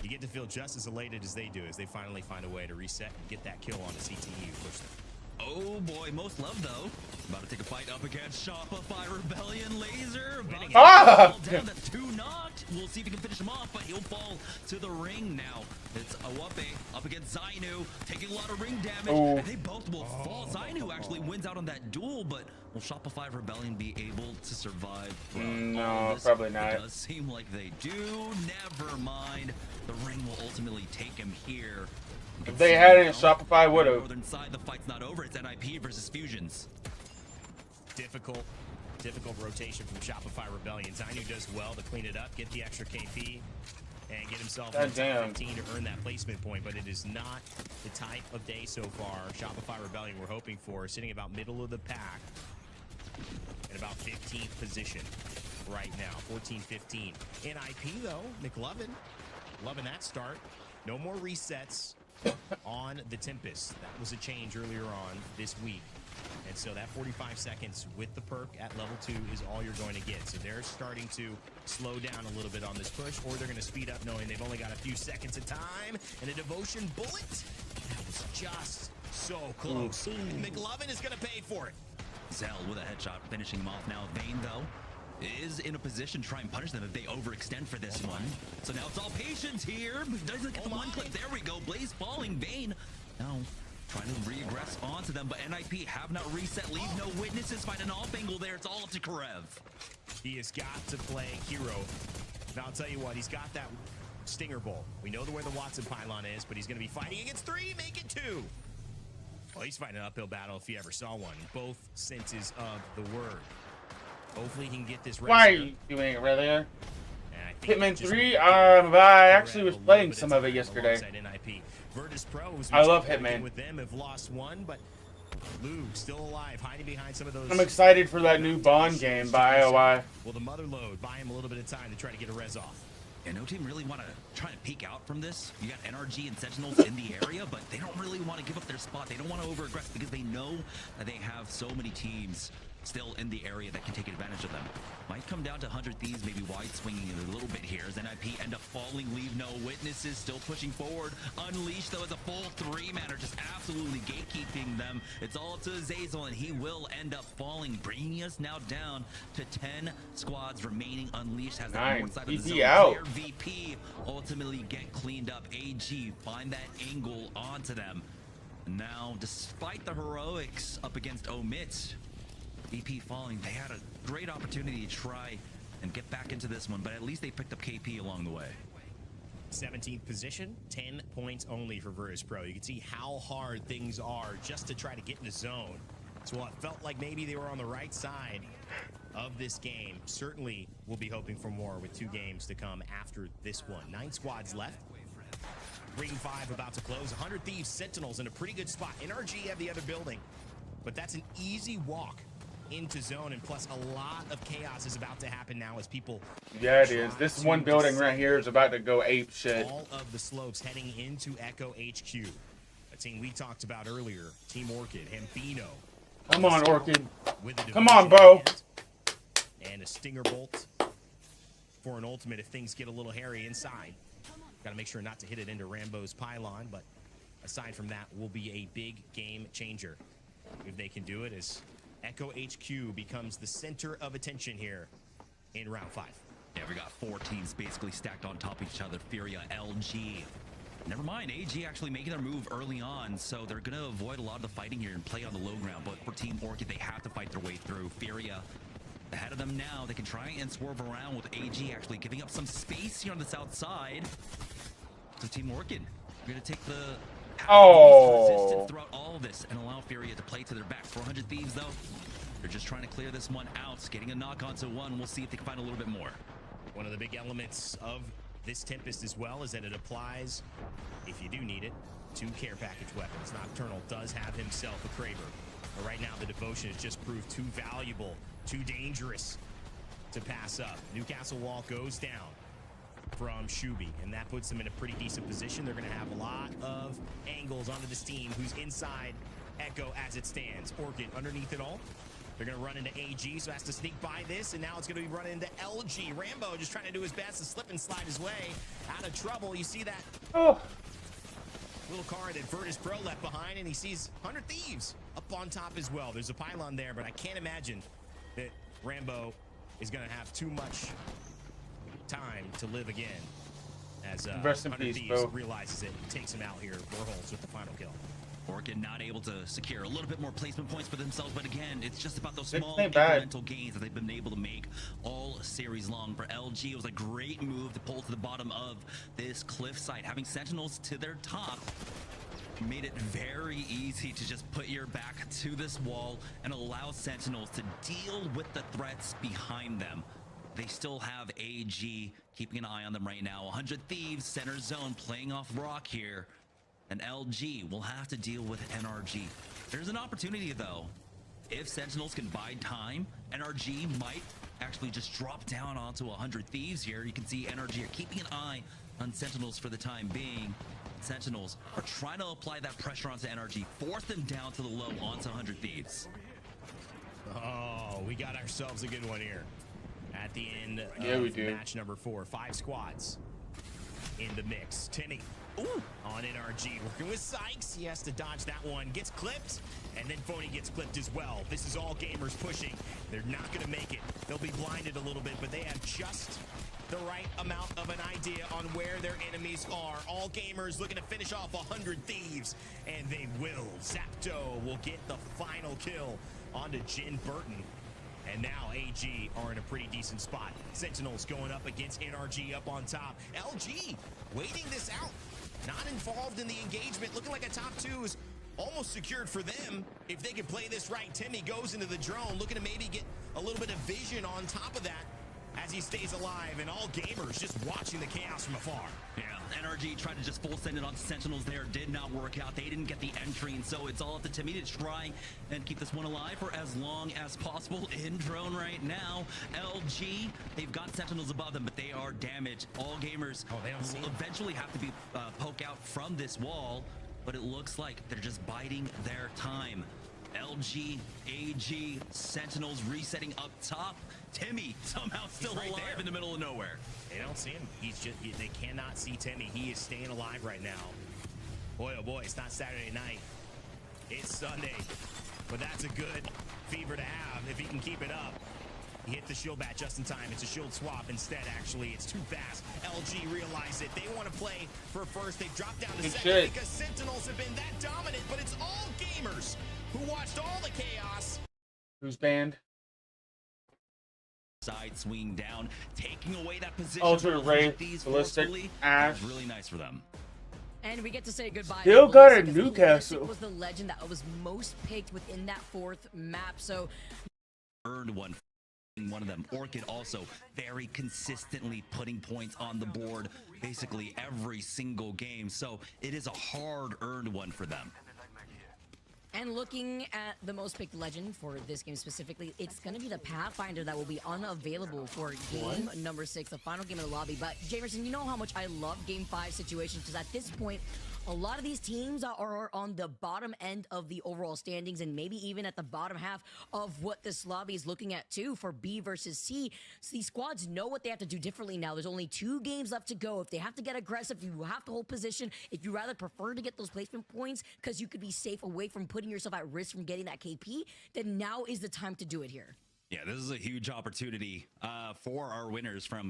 you get to feel just as elated as they do as they finally find a way to reset and get that kill on the CTE. Push them. Oh boy, most love though. About to take a fight up against Shopify Rebellion Laser. About to Ah! fall down to 2 knocked. We'll see if he can finish him off, but he'll fall to the ring now. It's Awape up against Zainu, taking a lot of ring damage. Oh. And they both will fall. Zainu actually wins out on that duel, but will Shopify Rebellion be able to survive? No, probably not. It does seem like they do. Never mind. The ring will ultimately take him here. If they had it, Shopify would have. Northern side, the fight's not over. It's NIP versus Fusions. Difficult rotation from Shopify Rebellion. Zainu does well to clean it up, get the extra KP, and get himself in the top 15 to earn that placement point, but it is not the type of day so far Shopify Rebellion we're hoping for, sitting about middle of the pack at about 15th position right now, 14-15. NIP though, McLovin, loving that start. No more resets on the Tempest. That was a change earlier on this week. And so that 45 seconds with the perk at level 2 is all you're going to get. So they're starting to slow down a little bit on this push, or they're going to speed up knowing they've only got a few seconds of time. And a devotion bullet, that was just so close. And McLovin is going to pay for it. Zell with a headshot, finishing him off now. Vayne, though, is in a position to try and punish them if they overextend for this one. So now it's all patience here. Doesn't get the one clip. There we go. Blaze falling. Vayne now trying to re-aggress onto them, but NIP have not reset. Leave no witnesses. Find an off angle there. It's all up to Karev. He has got to play hero. Now, I'll tell you what, he's got that Stinger Bowl. We know where the Watson pylon is, but he's going to be fighting against 3. Make it 2. Well, he's fighting an uphill battle if he ever saw one. Both senses of the word. Hopefully he can get this. Why are you doing it right there? Hitman 3, I I actually was playing some of it yesterday. Virtus Pro, I love Hitman. With them, have lost one, but Luke still alive, hiding behind some of those. I'm excited for that new Bond game by IOI. Will the mother load buy him a little bit of time to try to get a res off? Yeah, no team really want to try to peek out from this. You got NRG and Sentinels in the area, but they don't really want to give up their spot. They don't want to over-aggress because they know that they have so many teams still in the area that can take advantage of them. Might come down to 100 Thieves, maybe wide swinging it a little bit here as NIP end up falling, leave no witnesses, still pushing forward. Unleashed, though, as a full 3-manner, just absolutely gatekeeping them. It's all to Azazel, and he will end up falling, bringing us now down to 10 squads remaining. Unleashed has that north side of the zone. out. Their VP ultimately get cleaned up. AG find that angle onto them. Now, despite the heroics up against Omit, VP falling, they had a great opportunity to try and get back into this one, but at least they picked up KP along the way. 17th position, 10 points only for Virtus Pro. You can see how hard things are just to try to get in the zone. So while it felt like maybe they were on the right side of this game, certainly we'll be hoping for more with 2 games to come after this one. 9 squads left. Ring 5 about to close. 100 Thieves, Sentinels in a pretty good spot. NRG have the other building, but that's an easy walk into zone, and plus a lot of chaos is about to happen now as people. Yeah, it is. This one building right here is about to go ape shit. All of the slopes heading into Echo HQ, a team we talked about earlier. Team Orchid, Hambino. Come on, Orchid. With a Come on, bro. And a Stinger Bolt for an ultimate if things get a little hairy inside. Got to make sure not to hit it into Rambo's pylon, but aside from that, will be a big game changer if they can do it, as Echo HQ becomes the center of attention here in round 5. Yeah, we got 4 teams basically stacked on top of each other. Furia, LG. Never mind, AG actually making their move early on, so they're going to avoid a lot of the fighting here and play on the low ground. But for Team Orchid, they have to fight their way through. Furia ahead of them now. They can try and swerve around with AG actually giving up some space here on the south side. So Team Orchid, we're going to take the resistance throughout all of this and allow Furia to play to their backs. 400 Thieves, though, they're just trying to clear this one out. Getting a knock onto one. We'll see if they can find a little bit more. One of the big elements of this Tempest as well is that it applies, if you do need it, to care package weapons. Nocturnal does have himself a Kraber. But right now, the Devotion has just proved too valuable, too dangerous to pass up. Newcastle Wall goes down from Shuby, and that puts them in a pretty decent position. They're going to have a lot of angles onto this team who's inside Echo as it stands. Orchid underneath it all. They're going to run into AG, so has to sneak by this, and now it's going to be running into LG. Rambo just trying to do his best to slip and slide his way out of trouble. You see that little car that Virtus Pro left behind, and he sees 100 Thieves up on top as well. There's a pylon there, but I can't imagine that Rambo is going to have too much time to live again as Rest in 100 peace, Thieves bro. realizes it and takes him out here. Verholz with the final kill. Orchid not able to secure a little bit more placement points for themselves, but again, it's just about those This small ain't bad. incremental gains that they've been able to make all series long. For LG, it was a great move to pull to the bottom of this cliff site. Having Sentinels to their top made it very easy to just put your back to this wall and allow Sentinels to deal with the threats behind them. They still have AG keeping an eye on them right now. 100 Thieves, center zone, playing off rock here. And LG will have to deal with NRG. There's an opportunity, though. If Sentinels can bide time, NRG might actually just drop down onto 100 Thieves here. You can see NRG are keeping an eye on Sentinels for the time being. Sentinels are trying to apply that pressure onto NRG, force them down to the low onto 100 Thieves. Oh, we got ourselves a good one here at the end of match number 4. 5 squads in the mix. Timmy on NRG working with Sykes. He has to dodge that one. Gets clipped, and then Phony gets clipped as well. This is all gamers pushing. They're not going to make it. They'll be blinded a little bit, but they have just the right amount of an idea on where their enemies are. All gamers looking to finish off 100 Thieves, and they will. Zapdo will get the final kill onto Jin Burton. And now AG are in a pretty decent spot. Sentinels going up against NRG up on top. LG waiting this out. Not involved in the engagement. Looking like a top 2 is almost secured for them. If they can play this right, Timmy goes into the drone, looking to maybe get a little bit of vision on top of that as he stays alive, and all gamers just watching the chaos from afar. Yeah, NRG tried to just full send it on Sentinels there. Did not work out. They didn't get the entry, and so it's all up to Timmy to try and keep this one alive for as long as possible. In drone right now, LG, they've got Sentinels above them, but they are damaged. All gamers will eventually have to be poke out from this wall, but it looks like they're just biding their time. LG, AG, Sentinels resetting up top. Timmy somehow still alive in the middle of nowhere. They don't see him. They cannot see Timmy. He is staying alive right now. Boy, oh boy, it's not Saturday night. It's Sunday. But that's a good fever to have if he can keep it up. He hit the shield bat just in time. It's a shield swap instead, actually. It's too fast. LG realized it. They want to play for first. They've dropped down to second because Sentinels have been that dominant, but it's all gamers who watched all the chaos. Who's banned? Side swing down, taking away that position. Ultra Wraith, these Ballistic, forcefully. Ash. Really nice for them. And we get to say goodbye. Still to got a Ballistic, Newcastle. Ballistic was the legend that was most picked within that 4th map. So Earned one of them. Orchid also very consistently putting points on the board basically every single game. So it is a hard-earned one for them. And looking at the most picked legend for this game specifically, it's going to be the Pathfinder that will be unavailable for game number 6, the final game of the lobby. But Jamerson, you know how much I love game 5 situations, because at this point, a lot of these teams are on the bottom end of the overall standings, and maybe even at the bottom half of what this lobby is looking at too for B versus C. So these squads know what they have to do differently now. There's only 2 games left to go. If they have to get aggressive, you have to hold position. If you rather prefer to get those placement points because you could be safe away from putting yourself at risk from getting that KP, then now is the time to do it here. Yeah, this is a huge opportunity for our winners for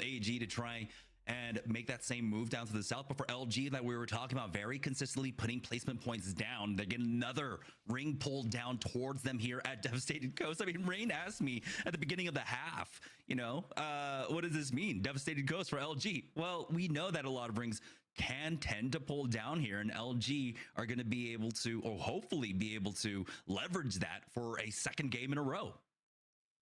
AG to try and make that same move down to the south. But for LG, that we were talking about, very consistently putting placement points down. They get another ring pulled down towards them here at Devastated Coast. I mean, Rain asked me at the beginning of the half, what does this mean? Devastated Coast for LG. Well, we know that a lot of rings can tend to pull down here, and LG are going to be able to, or hopefully be able to, leverage that for a second game in a row.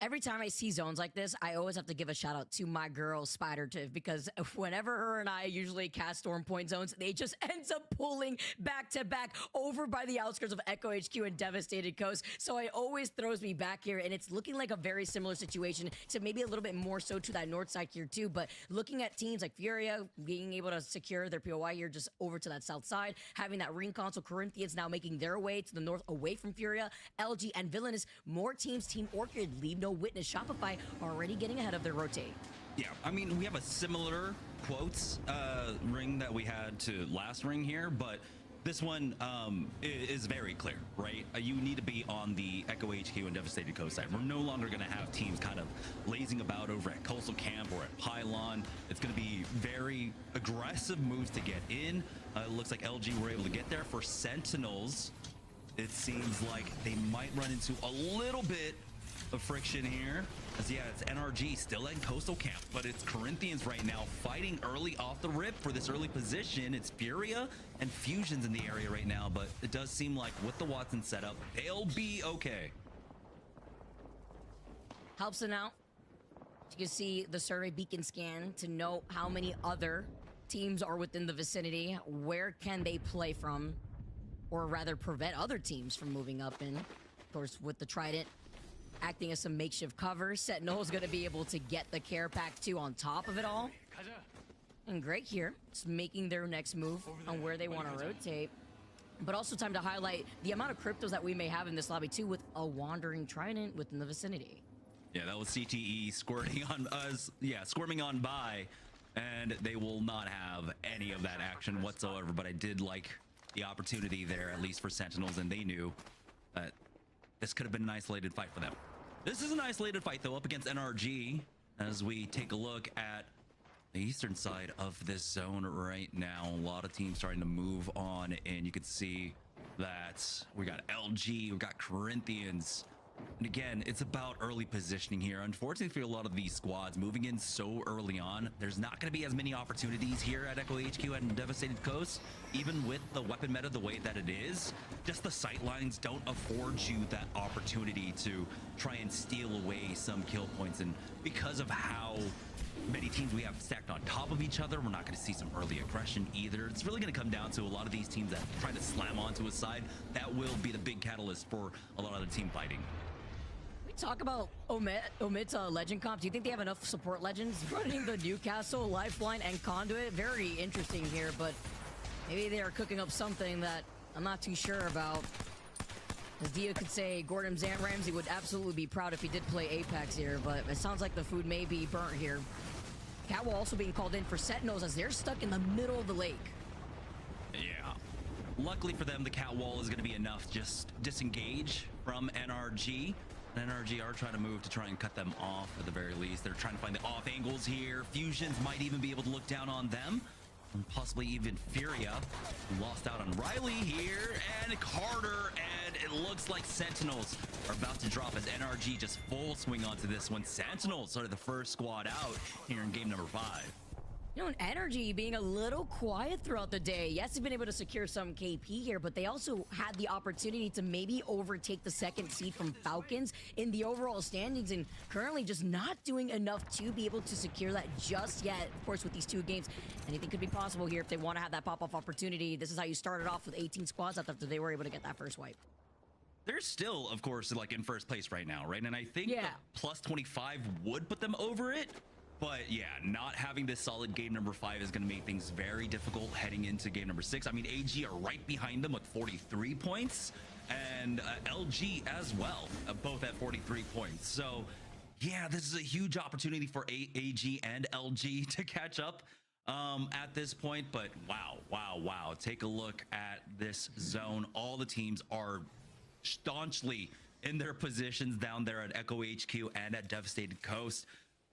every time I see zones like this, I always have to give a shout out to my girl Spider Tiff, because whenever her and I usually cast Storm Point zones, they just ends up pulling back to back over by the outskirts of Echo HQ and Devastated Coast. So it always throws me back here, and it's looking like a very similar situation to maybe a little bit more so to that north side here too. But looking at teams like Furia being able to secure their POI here just over to that south side, having that ring console, Corinthians now making their way to the north away from Furia, LG and Villainous, more teams, Team Orchid, Leave No Witness, Shopify already getting ahead of their rotate. Yeah, I mean, we have a similar quotes ring that we had to last ring here, but this one is very clear, right? You need to be on the Echo HQ and Devastated Coast side. We're no longer going to have teams kind of lazing about over at Coastal Camp or at Pylon. It's going to be very aggressive moves to get in. It looks like LG were able to get there. For Sentinels, it seems like they might run into a little bit of friction here, as yeah, it's NRG still at Coastal Camp, but it's Corinthians right now fighting early off the rip for this early position. It's Furia and Fusions in the area right now, but it does seem like with the Watson setup, they'll be okay. Helps them out. You can see the survey beacon scan to know how many other teams are within the vicinity. Where can they play from, or rather prevent other teams from moving up in? Of course, with the Trident acting as some makeshift cover, Sentinel's going to be able to get the care pack 2 on top of it all. And great here, just making their next move on where they want to rotate. But also time to highlight the amount of cryptos that we may have in this lobby too, with a wandering Trident within the vicinity. Yeah, that was CTE squirting on us. Yeah, squirming on by, and they will not have any of that action whatsoever. But I did like the opportunity there, at least for Sentinels, and they knew that this could have been an isolated fight for them. This is an isolated fight, though, up against NRG, as we take a look at the eastern side of this zone right now. A lot of teams starting to move on, and you can see that we got LG, we got Corinthians. And again, it's about early positioning here. Unfortunately for a lot of these squads moving in so early on, there's not going to be as many opportunities here at Echo HQ and Devastated Coast, even with the weapon meta the way that it is. Just the sight lines don't afford you that opportunity to try and steal away some kill points. And because of how many teams we have stacked on top of each other, we're not going to see some early aggression either. It's really going to come down to a lot of these teams that try to slam onto a side. That will be the big catalyst for a lot of the team fighting. We talk about Omit's legend comp. Do you think they have enough support legends running the Newcastle, Lifeline, and Conduit? Very interesting here, but maybe they are cooking up something that I'm not too sure about. As Dia could say, Gordon Ramsay would absolutely be proud if he did play Apex here, but it sounds like the food may be burnt here. Catwall also being called in for Sentinels as they're stuck in the middle of the lake. Yeah. Luckily for them, the Catwall is going to be enough. Just disengage from NRG. And NRG are trying to move to try and cut them off at the very least. They're trying to find the off angles here. Fusions might even be able to look down on them. And possibly even Furia, who lost out on Riley here, and Carter, and it looks like Sentinels are about to drop as NRG just full swing onto this one. Sentinels are the first squad out here in game number 5. You know, an Energy being a little quiet throughout the day. Yes, they've been able to secure some KP here, but they also had the opportunity to maybe overtake the second seed from Falcons in the overall standings, and currently just not doing enough to be able to secure that just yet. Of course, with these 2 games, anything could be possible here if they want to have that pop-off opportunity. This is how you started off with 18 squads after they were able to get that first wipe. They're still, of course, like in first place right now, right? And I think Yeah. the plus 25 would put them over it. But yeah, not having this solid game number 5 is going to make things very difficult heading into game number 6. I mean, AG are right behind them with 43 points, and LG as well, both at 43 points. So yeah, this is a huge opportunity for AG and LG to catch up at this point. But wow. Take a look at this zone. All the teams are staunchly in their positions down there at Echo HQ and at Devastated Coast.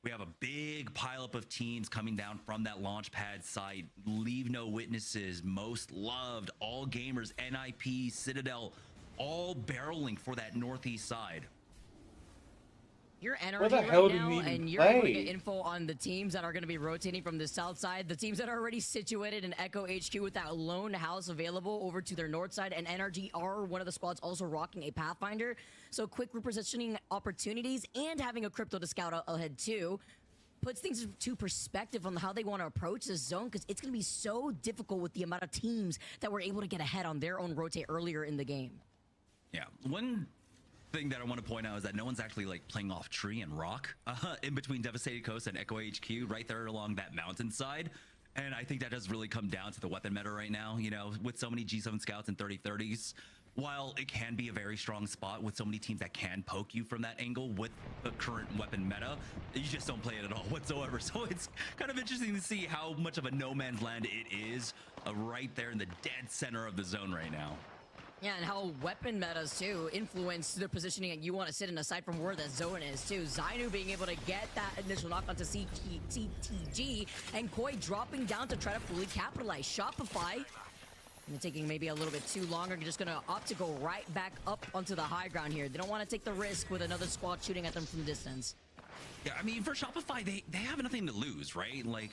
We have a big pileup of teams coming down from that launch pad site. Leave No Witnesses, Most Loved, All Gamers, NIP, Citadel, all barreling for that northeast side. Your Where energy the right hell did now, he even and you're able to play? get info on the teams that are going to be rotating from the south side, the teams that are already situated in Echo HQ with that lone house available over to their north side, and NRG are one of the squads also rocking a Pathfinder. So quick repositioning opportunities and having a crypto to scout ahead too puts things into perspective on how they want to approach this zone, because it's going to be so difficult with the amount of teams that were able to get ahead on their own rotate earlier in the game. Yeah, one thing that I want to point out is that no one's actually like playing off tree and rock in between Devastated Coast and Echo HQ right there along that mountainside. And I think that does really come down to the weapon meta right now, you know, with so many G7 scouts and 3030s. While it can be a very strong spot with so many teams that can poke you from that angle with the current weapon meta, you just don't play it at all whatsoever. So it's kind of interesting to see how much of a no man's land it is right there in the dead center of the zone right now. Yeah, and how weapon metas, too, influence the positioning that you want to sit in aside from where the zone is, too. Zainu being able to get that initial knock onto CTG, and Koi dropping down to try to fully capitalize. Shopify, and taking maybe a little bit too long, are just going to opt to go right back up onto the high ground here. They don't want to take the risk with another squad shooting at them from distance. Yeah, I mean, for Shopify, they have nothing to lose, right? Like,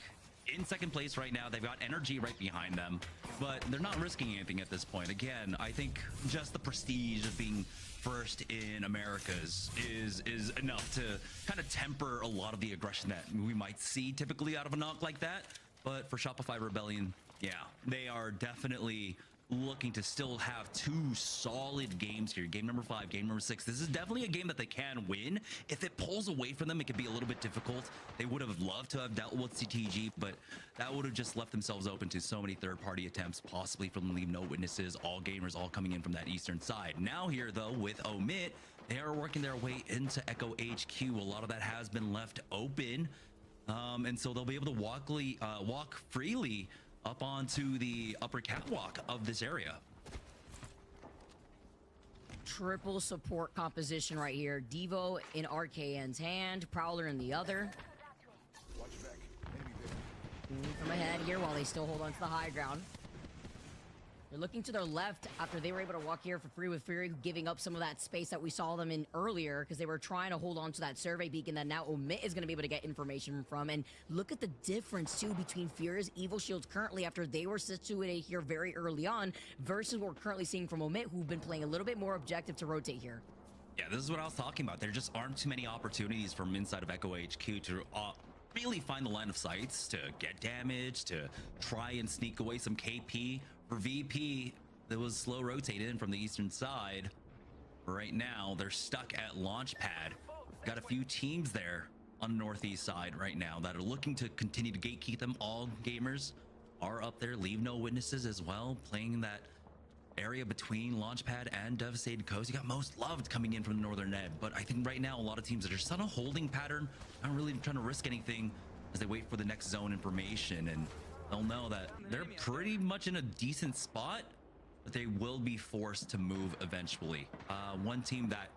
in second place right now, they've got energy right behind them, but they're not risking anything at this point. Again, I think just the prestige of being first in Americas is enough to kind of temper a lot of the aggression that we might see typically out of a knock like that. But for Shopify Rebellion, yeah, they are definitely looking to still have two solid games here. Game number 5, game number 6. This is definitely a game that they can win. If it pulls away from them, it could be a little bit difficult. They would have loved to have dealt with CTG, but that would have just left themselves open to so many third-party attempts, possibly from Leave No Witnesses, all gamers all coming in from that eastern side. Now here, though, with Omit, they are working their way into Echo HQ. A lot of that has been left open, and so they'll be able to walk freely up onto the upper catwalk of this area. Triple support composition right here. Devo in RKN's hand, Prowler in the other. From ahead here while they still hold on to the high ground. They're looking to their left after they were able to walk here for free with Fury, giving up some of that space that we saw them in earlier because they were trying to hold on to that survey beacon that now Omit is going to be able to get information from. And look at the difference, too, between Fury's Evil Shields currently after they were situated here very early on versus what we're currently seeing from Omit, who've been playing a little bit more objective to rotate here. Yeah, this is what I was talking about. There just aren't too many opportunities from inside of Echo HQ to really find the line of sights, to get damage, to try and sneak away some KP. For VP, that was slow rotated in from the eastern side. Right now, they're stuck at Launchpad. Got a few teams there on the northeast side right now that are looking to continue to gatekeep them. All gamers are up there. Leave No Witnesses as well, playing that area between Launchpad and Devastated Coast. You got Most Loved coming in from the northern edge, but I think right now a lot of teams are just on a holding pattern, not really trying to risk anything as they wait for the next zone information, and they'll know that they're pretty much in a decent spot, but they will be forced to move eventually. One team that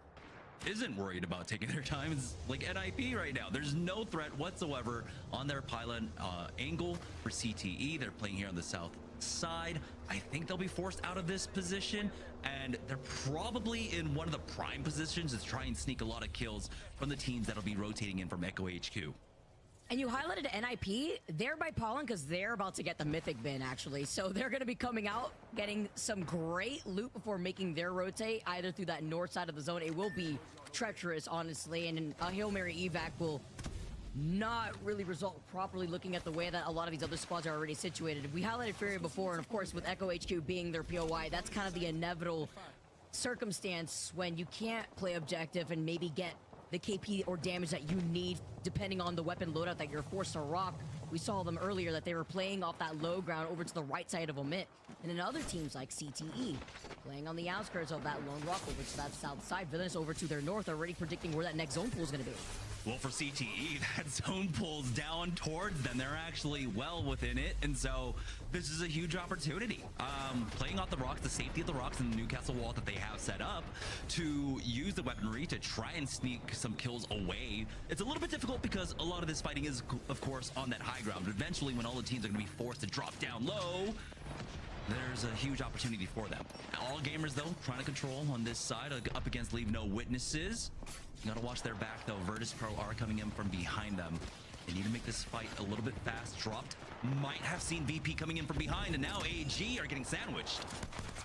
isn't worried about taking their time is like NIP right now. There's no threat whatsoever on their pylon angle for CTE. They're playing here on the south side. I think they'll be forced out of this position, and they're probably in one of the prime positions to try and sneak a lot of kills from the teams that'll be rotating in from Echo HQ. And you highlighted NIP. They're by Pollen because they're about to get the Mythic bin, actually. So they're going to be coming out, getting some great loot before making their rotate, either through that north side of the zone. It will be treacherous, honestly, and a Hail Mary evac will not really result properly looking at the way that a lot of these other squads are already situated. We highlighted Fury before, and of course, with Echo HQ being their POI, that's kind of the inevitable circumstance when you can't play objective and maybe get the KP or damage that you need depending on the weapon loadout that you're forced to rock. We saw them earlier that they were playing off that low ground over to the right side of Omit. And then other teams like CTE playing on the outskirts of that lone rock over to that south side. Villainous over to their north, already predicting where that next zone pool is going to be. Well, for CTE, that zone pulls down towards them. They're actually well within it, and so this is a huge opportunity. Playing off the rocks, the safety of the rocks and the Newcastle wall that they have set up to use the weaponry to try and sneak some kills away. It's a little bit difficult because a lot of this fighting is, of course, on that high ground. But eventually, when all the teams are going to be forced to drop down low, there's a huge opportunity for them. All gamers, though, trying to control on this side, up against Leave No Witnesses. You gotta watch their back, though. Virtus Pro are coming in from behind them. They need to make this fight a little bit fast. Dropped. Might have seen VP coming in from behind, and now AG are getting sandwiched.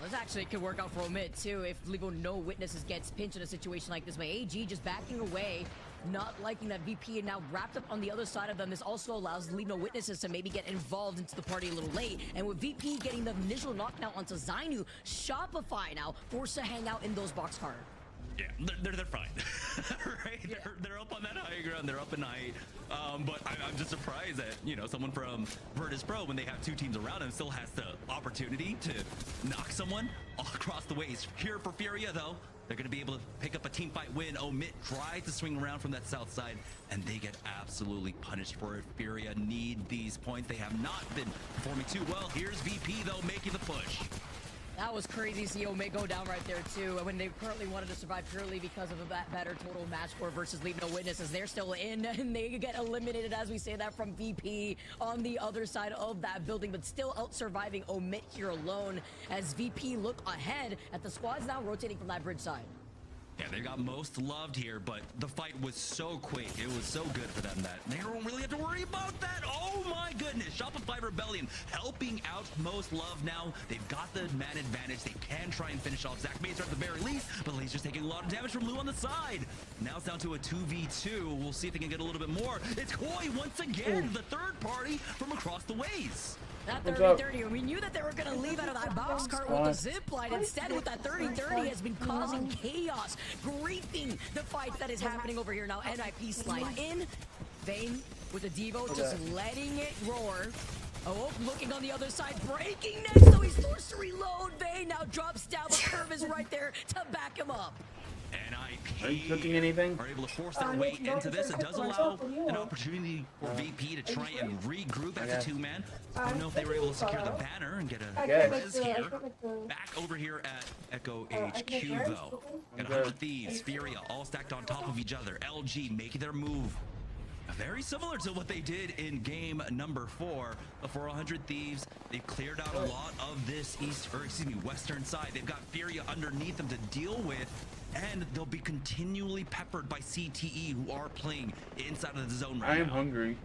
This actually could work out for Omid, too, if Leave No Witnesses gets pinched in a situation like this. But AG just backing away, not liking that VP, and now wrapped up on the other side of them. This also allows Leave No Witnesses to maybe get involved into the party a little late. And with VP getting the initial knockdown onto Zainu, Shopify now forced to hang out in those boxcar. Yeah, they're fine, right? Yeah. They're up on that high ground. They're up in height. But I'm just surprised that, you know, someone from Virtus Pro, when they have two teams around him, still has the opportunity to knock someone all across the ways. Here for Furia, though, they're going to be able to pick up a team fight win. Omit tried to swing around from that south side, and they get absolutely punished for it. Furia need these points. They have not been performing too well. Here's VP, though, making the push. That was crazy to see Omid go down right there, too. When they currently wanted to survive purely because of that better total match score versus Leave No Witnesses. They're still in, and they get eliminated, as we say that, from VP on the other side of that building, but still out-surviving Omid here alone as VP look ahead at the squads now rotating from that bridge side. Yeah, they got most loved here, but the fight was so quick. It was so good for them that they don't really have to worry about that. Oh my goodness. Shopify Rebellion helping out most loved now. They've got the man advantage. They can try and finish off Zach Mazer at the very least, but Laser's taking a lot of damage from Lou on the side. Now it's down to a 2v2. We'll see if they can get a little bit more. It's Koi once again, the third party from across the ways. That 30-30, we knew that they were going to leave out of that boxcar with the zip line. Instead, with that 30-30 has been causing chaos, griefing the fight that is happening over here now. NIP slide in. Vayne with the Devo just letting it roar. Oh, looking on the other side, breaking next, so he's forced to reload. Vayne now drops down, the curve is right there to back him up. NIP Are you cooking anything? are able to force their way into this. It does allow an opportunity for VP to try and regroup as a two-man. I don't know if they were able to secure the banner and get a res here. Back over here at Echo HQ, though. Got 100 Thieves, Furia, all stacked on top of each other. LG making their move. Very similar to what they did in game number 4. For 100 Thieves, they've cleared out a lot of this western side. They've got Furia underneath them to deal with, and they'll be continually peppered by CTE, who are playing inside of the zone right now. I am hungry.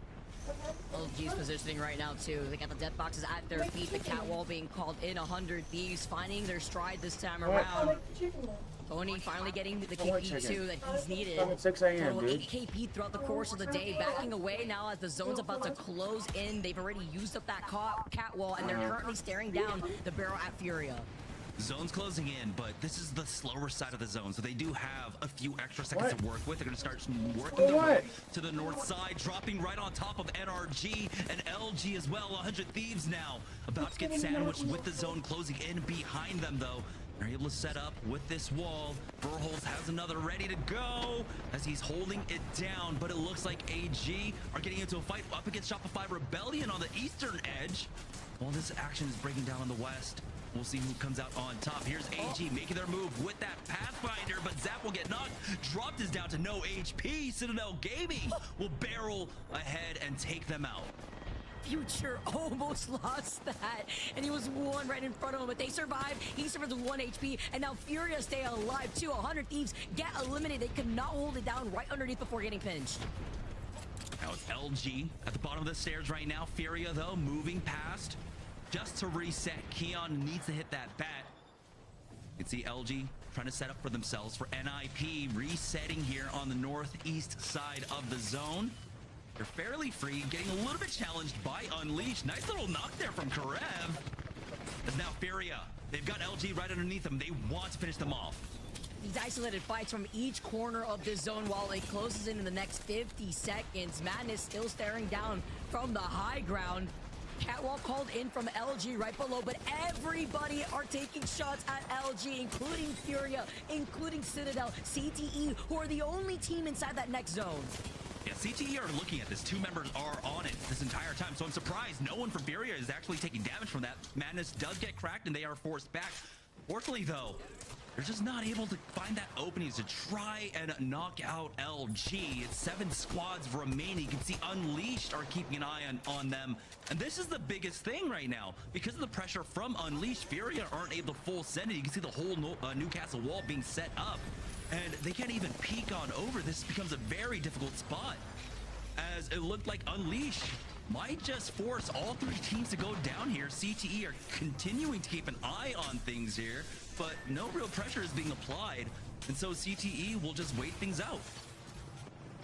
LG's positioning right now, too. They got the death boxes at their feet, the cat wall being called in. 100 Thieves finding their stride this time around. Tony finally getting the KP2 that he's needed. 6 a.m., Total dude. 8 KP throughout the course of the day, backing away now as the zone's about to close in. They've already used up that cat wall, and they're currently staring down the barrel at Furia. Zone's closing in, but this is the slower side of the zone, so they do have a few extra seconds to work with. They're going to start working their way to the north side, dropping right on top of NRG and LG as well. 100 Thieves now about to get sandwiched with the zone closing in behind them, though. They're able to set up with this wall. Verholz has another ready to go as he's holding it down, but it looks like AG are getting into a fight up against Shopify Rebellion on the eastern edge. While this action is breaking down on the west, we'll see who comes out on top. Here's AG making their move with that Pathfinder, but Zap will get knocked. Dropped is down to no HP. Citadel Gaming will barrel ahead and take them out. Future almost lost that, and he was one right in front of him, but they survive. He survives with 1 HP, and now Furia stay alive too. 100 Thieves get eliminated. They could not hold it down right underneath before getting pinched. Now it's LG at the bottom of the stairs right now. Furia, though, moving past just to reset. Keon needs to hit that bat. You can see LG trying to set up for themselves for NIP, resetting here on the northeast side of the zone. They're fairly free, getting a little bit challenged by Unleashed. Nice little knock there from Karev. As now Furia, they've got LG right underneath them. They want to finish them off. These isolated fights from each corner of the zone while it closes in the next 50 seconds. Madness still staring down from the high ground. Catwalk called in from LG right below, but everybody are taking shots at LG, including Furia, including Citadel, CTE, who are the only team inside that next zone. Yeah, CTE are looking at this. 2 members are on it this entire time, so I'm surprised no one from Furia is actually taking damage from that. Madness does get cracked, and they are forced back. Fortunately, though, they're just not able to find that opening to try and knock out LG. It's 7 squads remaining. You can see Unleashed are keeping an eye on them. And this is the biggest thing right now. Because of the pressure from Unleashed, Furia aren't able to full send it. You can see the whole Newcastle wall being set up. And they can't even peek on over. This becomes a very difficult spot, as it looked like Unleashed might just force all 3 teams to go down here. CTE are continuing to keep an eye on things here, but no real pressure is being applied, and so CTE will just wait things out.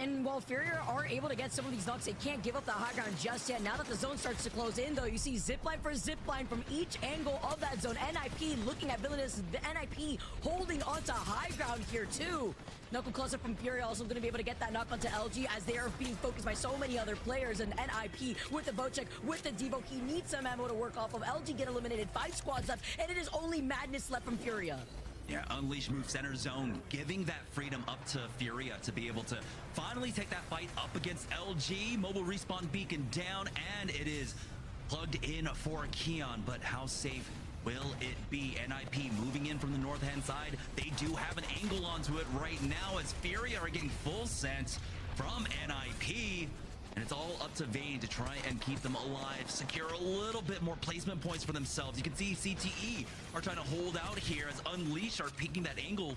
And while Furia are able to get some of these knocks, they can't give up the high ground just yet. Now that the zone starts to close in, though, you see zipline for zipline from each angle of that zone. NIP looking at Villainous. The NIP holding onto high ground here, too. Knuckle Cluster from Furia also going to be able to get that knock onto LG, as they are being focused by so many other players. And NIP with the bow check, with the Devo, he needs some ammo to work off of. LG get eliminated, 5 squads left, and it is only Madness left from Furia. Yeah, Unleashed move center zone, giving that freedom up to Furia to be able to finally take that fight up against LG. Mobile respawn beacon down, and it is plugged in for Keon, but how safe will it be? NIP moving in from the north-hand side. They do have an angle onto it right now, as Furia are getting full sense from NIP. And it's all up to Vayne to try and keep them alive, secure a little bit more placement points for themselves. You can see CTE are trying to hold out here as Unleashed are peeking that angle.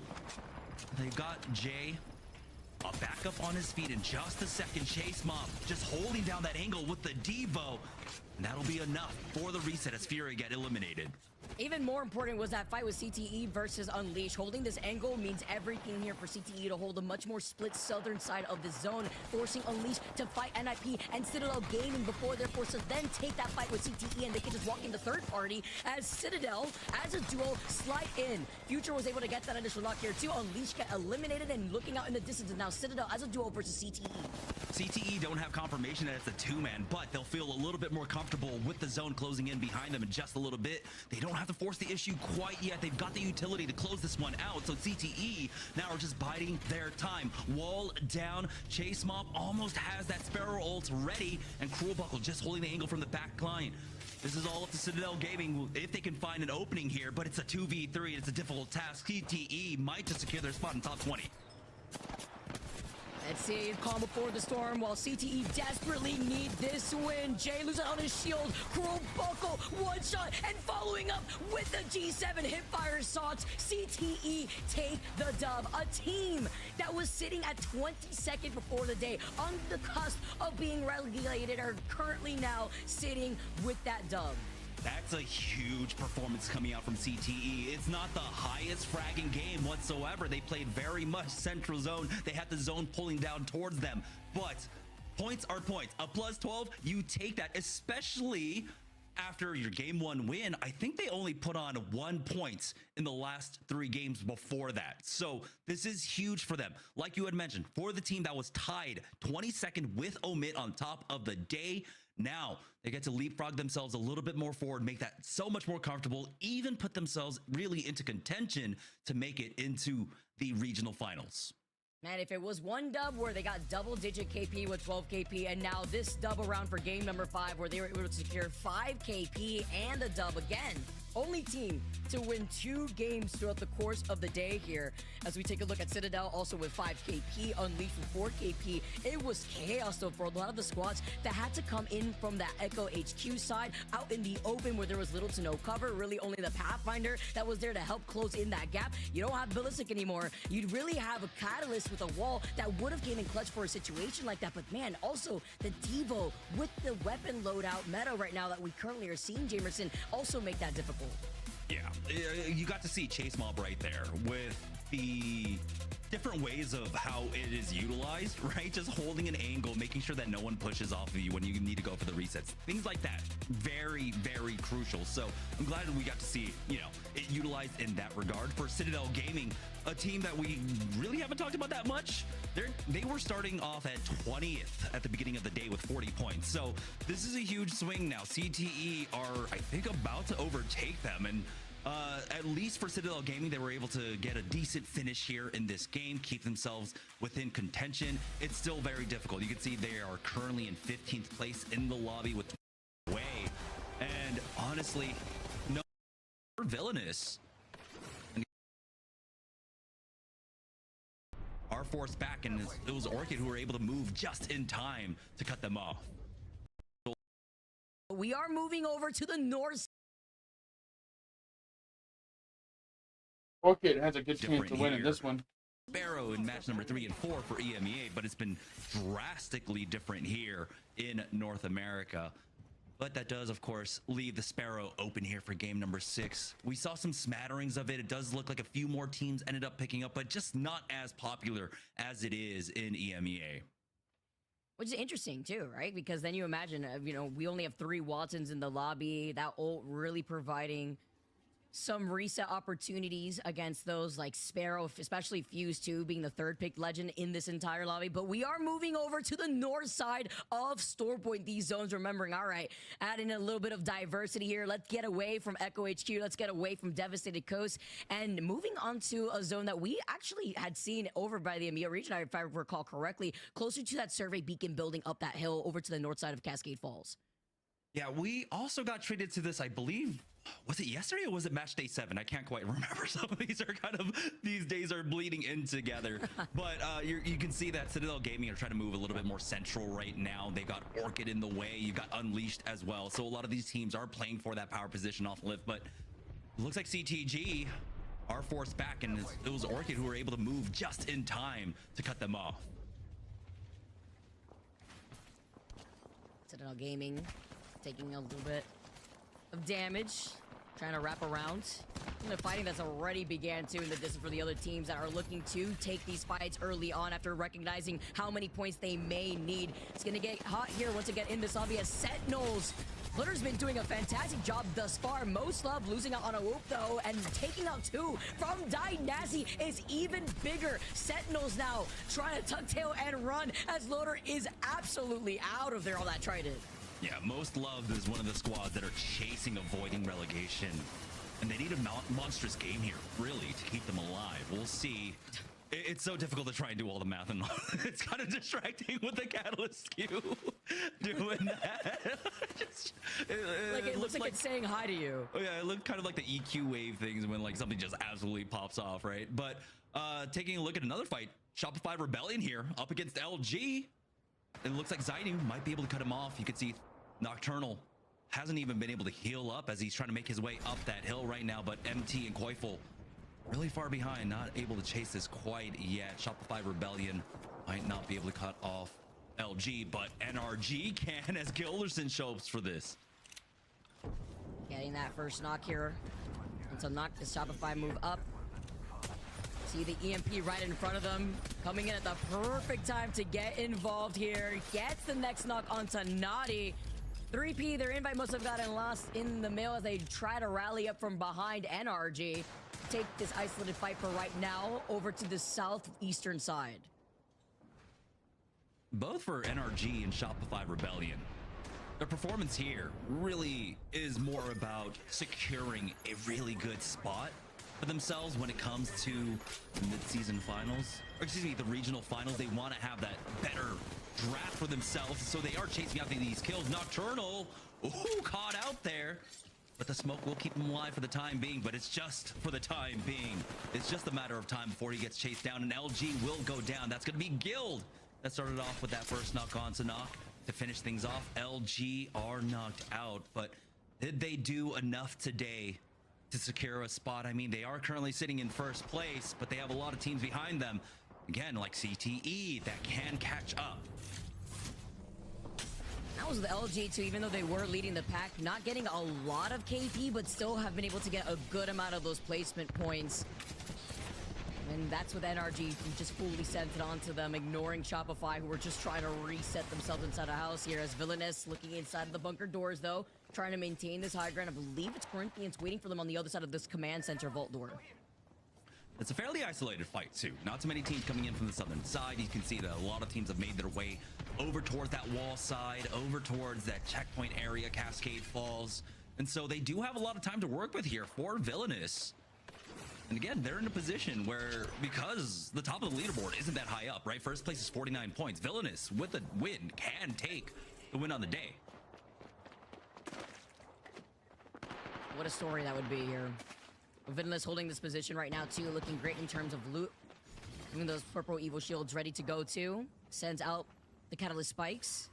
They've got Jay back up on his feet in just a second. Chase Mob just holding down that angle with the Devo. And that'll be enough for the reset as Fury get eliminated. Even more important was that fight with CTE versus Unleashed. Holding this angle means everything here for CTE to hold a much more split southern side of the zone, forcing Unleashed to fight NIP and Citadel Gaming before they're forced to then take that fight with CTE, and they can just walk in the third party as Citadel, as a duo, slide in. Future was able to get that initial knock here too. Unleashed get eliminated, and looking out in the distance is now Citadel as a duo versus CTE. CTE don't have confirmation that it's a 2-man, but they'll feel a little bit more comfortable with the zone closing in behind them in just a little bit. They don't have to force the issue quite yet. They've got the utility to close this one out, so CTE now are just biding their time. Wall down. Chase Mob almost has that Sparrow ult ready, and Cruel Buckle just holding the angle from the back line. This is all up to Citadel Gaming if they can find an opening here, but it's a 2v3. It's a difficult task. CTE might just secure their spot in top 20. Let's see, calm before the storm, while CTE desperately need this win. Jay loses on his shield, Cruel Buckle, one shot, and following up with the G7 hipfire shots, CTE take the dub. A team that was sitting at 22nd before the day, on the cusp of being relegated, are currently now sitting with that dub. That's a huge performance coming out from CTE. It's not the highest fragging game whatsoever. They played very much central zone. They had the zone pulling down towards them. But points are points. A plus 12, you take that, especially after your game 1 win. I think they only put on 1 point in the last 3 games before that. So this is huge for them. Like you had mentioned, for the team that was tied 22nd with Omit on top of the day, now they get to leapfrog themselves a little bit more forward, make that so much more comfortable, even put themselves really into contention to make it into the regional finals. Man, if it was one dub where they got double-digit KP with 12 KP, and now this double round for game number 5 where they were able to secure 5 KP and a dub again. Only team to win 2 games throughout the course of the day here. As we take a look at Citadel, also with 5 KP, Unleashed with 4 KP. It was chaos, though, for a lot of the squads that had to come in from that Echo HQ side, out in the open where there was little to no cover. Really only the Pathfinder that was there to help close in that gap. You don't have Ballistic anymore. You'd really have a Catalyst with a wall that would have came in clutch for a situation like that. But man, also the Devo with the weapon loadout meta right now that we currently are seeing, Jamerson, also make that difficult. Yeah, you got to see Chase Mob right there with the different ways of how it is utilized, right? Just holding an angle, making sure that no one pushes off of you when you need to go for the resets. Things like that. Very, very crucial. So I'm glad that we got to see, you know, it utilized in that regard. For Citadel Gaming, a team that we really haven't talked about that much, they were starting off at 20th at the beginning of the day with 40 points. So this is a huge swing now. CTE are, I think, about to overtake them. And at least for Citadel Gaming, they were able to get a decent finish here in this game, keep themselves within contention. It's still very difficult. You can see they are currently in 15th place in the lobby with way. And honestly, no, Villainous are forced back, and it was Orchid who were able to move just in time to cut them off. We are moving over to the north. Orchid has a good chance Different to win in here. this one. Sparrow in match number 3 and 4 for EMEA, but it's been drastically different here in North America. But that does, of course, leave the Sparrow open here for game number 6. We saw some smatterings of it. It does look like a few more teams ended up picking up, but just not as popular as it is in EMEA. Which is interesting too, right? Because then you imagine, we only have 3 Watsons in the lobby. That ult really providing some reset opportunities against those like Sparrow, especially Fuse 2 being the 3rd picked legend in this entire lobby. But we are moving over to the north side of Storepoint. These zones, remembering, all right, adding a little bit of diversity here. Let's get away from Echo HQ. Let's get away from Devastated Coast and moving on to a zone that we actually had seen over by the EMEA region, if I recall correctly, closer to that survey beacon building up that hill over to the north side of Cascade Falls. Yeah, we also got treated to this, I believe, was it yesterday or was it match day 7? I can't quite remember. Some of these are these days are bleeding in together. But you can see that Citadel Gaming are trying to move a little bit more central right now. They got Orchid in the way. You've got Unleashed as well. So a lot of these teams are playing for that power position off lift. But it looks like CTG are forced back, and it was Orchid who were able to move just in time to cut them off. Citadel Gaming taking a little bit of damage, trying to wrap around. And the fighting that's already began too in the distance for the other teams that are looking to take these fights early on after recognizing how many points they may need. It's gonna get hot here once again in this lobby as Sentinels. Flutter's been doing a fantastic job thus far. Most Love losing out on a whoop though, and taking out 2 from Dynasty is even bigger. Sentinels now trying to tuck tail and run as Loader is absolutely out of there on that trident. Yeah, Most Loved is one of the squads that are chasing, avoiding relegation. And they need a monstrous game here, really, to keep them alive. We'll see. It's so difficult to try and do all the math, and it's kind of distracting with the Catalyst skew doing that. It looks like it's saying hi to you. Oh yeah, it looked kind of like the EQ wave things when like something just absolutely pops off, right? But taking a look at another fight, Shopify Rebellion here up against LG. It looks like Zainu might be able to cut him off. You can see Nocturnal hasn't even been able to heal up as he's trying to make his way up that hill right now, but MT and Koifel really far behind, not able to chase this quite yet. Shopify Rebellion might not be able to cut off LG, but NRG can as Gilderson shows for this. Getting that first knock here. And to knock the Shopify move up. See the EMP right in front of them. Coming in at the perfect time to get involved here. Gets the next knock onto Naughty. 3P, their invite must have gotten lost in the mail as they try to rally up from behind NRG. Take this isolated fight for right now over to the southeastern side. Both for NRG and Shopify Rebellion, their performance here really is more about securing a really good spot for themselves when it comes to the mid-season finals, or excuse me, the regional finals. They want to have that better draft for themselves, so they are chasing after these kills. Nocturnal, ooh, caught out there, but the smoke will keep him alive for the time being, but it's just for the time being. It's just a matter of time before he gets chased down, and LG will go down. That's going to be Guild that started off with that first knock on Sanok to finish things off. LG are knocked out, but did they do enough today to secure a spot? I mean, they are currently sitting in first place, but they have a lot of teams behind them, again, like CTE, that can catch up. That was the LG too, even though they were leading the pack, not getting a lot of KP, but still have been able to get a good amount of those placement points. And that's with NRG, who just fully sent it onto them, ignoring Shopify, who were just trying to reset themselves inside a house here. As Villainous looking inside of the bunker doors, though, trying to maintain this high ground. I believe it's Corinthians waiting for them on the other side of this command center vault door. It's a fairly isolated fight, too. Not too many teams coming in from the southern side. You can see that a lot of teams have made their way over towards that wall side, over towards that checkpoint area, Cascade Falls. And so they do have a lot of time to work with here for Villainous. And again, they're in a position where, because the top of the leaderboard isn't that high up, right? First place is 49 points. Villainous, with a win, can take the win on the day. What a story that would be here. Villainous holding this position right now, too, looking great in terms of loot. Even those purple evil shields ready to go too. Sends out the catalyst spikes.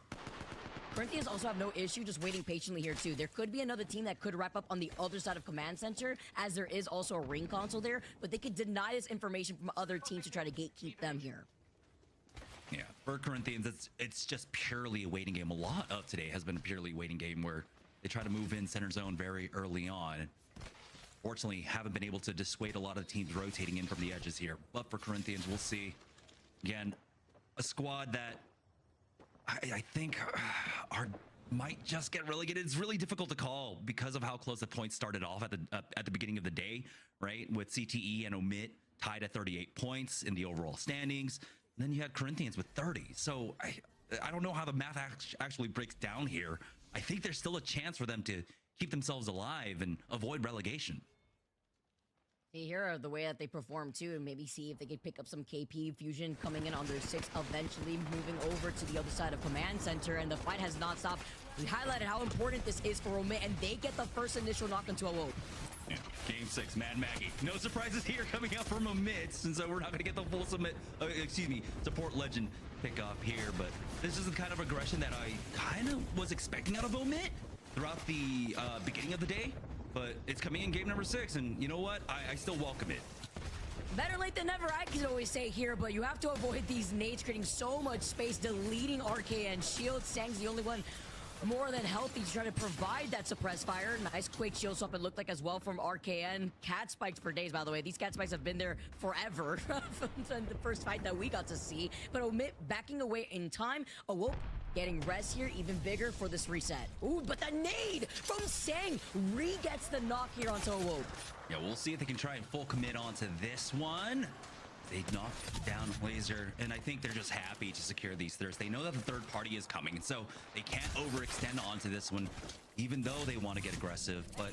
Corinthians also have no issue just waiting patiently here too. There could be another team that could wrap up on the other side of command center, as there is also a ring console there, but they could deny this information from other teams to try to gatekeep them here. Yeah, for Corinthians, it's just purely a waiting game. A lot of today has been a purely waiting game where they try to move in center zone very early on. Fortunately, haven't been able to dissuade a lot of the teams rotating in from the edges here. But for Corinthians, we'll see. Again, a squad that I think might just get relegated. It's really difficult to call because of how close the points started off at the beginning of the day, right? With CTE and Omit tied at 38 points in the overall standings. And then you had Corinthians with 30. So I don't know how the math actually breaks down here. I think there's still a chance for them to keep themselves alive and avoid relegation. See here the way that they perform too, and maybe see if they could pick up some KP Fusion coming in on their 6, eventually moving over to the other side of command center, and the fight has not stopped. We highlighted how important this is for Omit, and they get the first initial knock into a woke. Yeah. Game 6, Mad Maggie. No surprises here coming out from Omit, and so we're not going to get the full support legend pick up here, but this is the kind of aggression that I kind of was expecting out of Omit throughout the beginning of the day. But it's coming in game number 6, and you know what? I still welcome it. Better late than never, I can always say here, but you have to avoid these nades creating so much space, deleting RKN shield. Sang's the only one more than healthy to try to provide that suppressed fire. Nice Quake shield swap it looked like as well from RKN. Cat spikes for days, by the way. These cat spikes have been there forever from the first fight that we got to see. But Omit backing away in time. Awoke getting rest here, even bigger for this reset. Ooh, but the nade from Sang re-gets the knock here onto Awoke. Yeah, we'll see if they can try and full commit onto this one. They knocked down Laser, and I think they're just happy to secure these thirds. They know that the third party is coming, and so they can't overextend onto this one, even though they want to get aggressive. But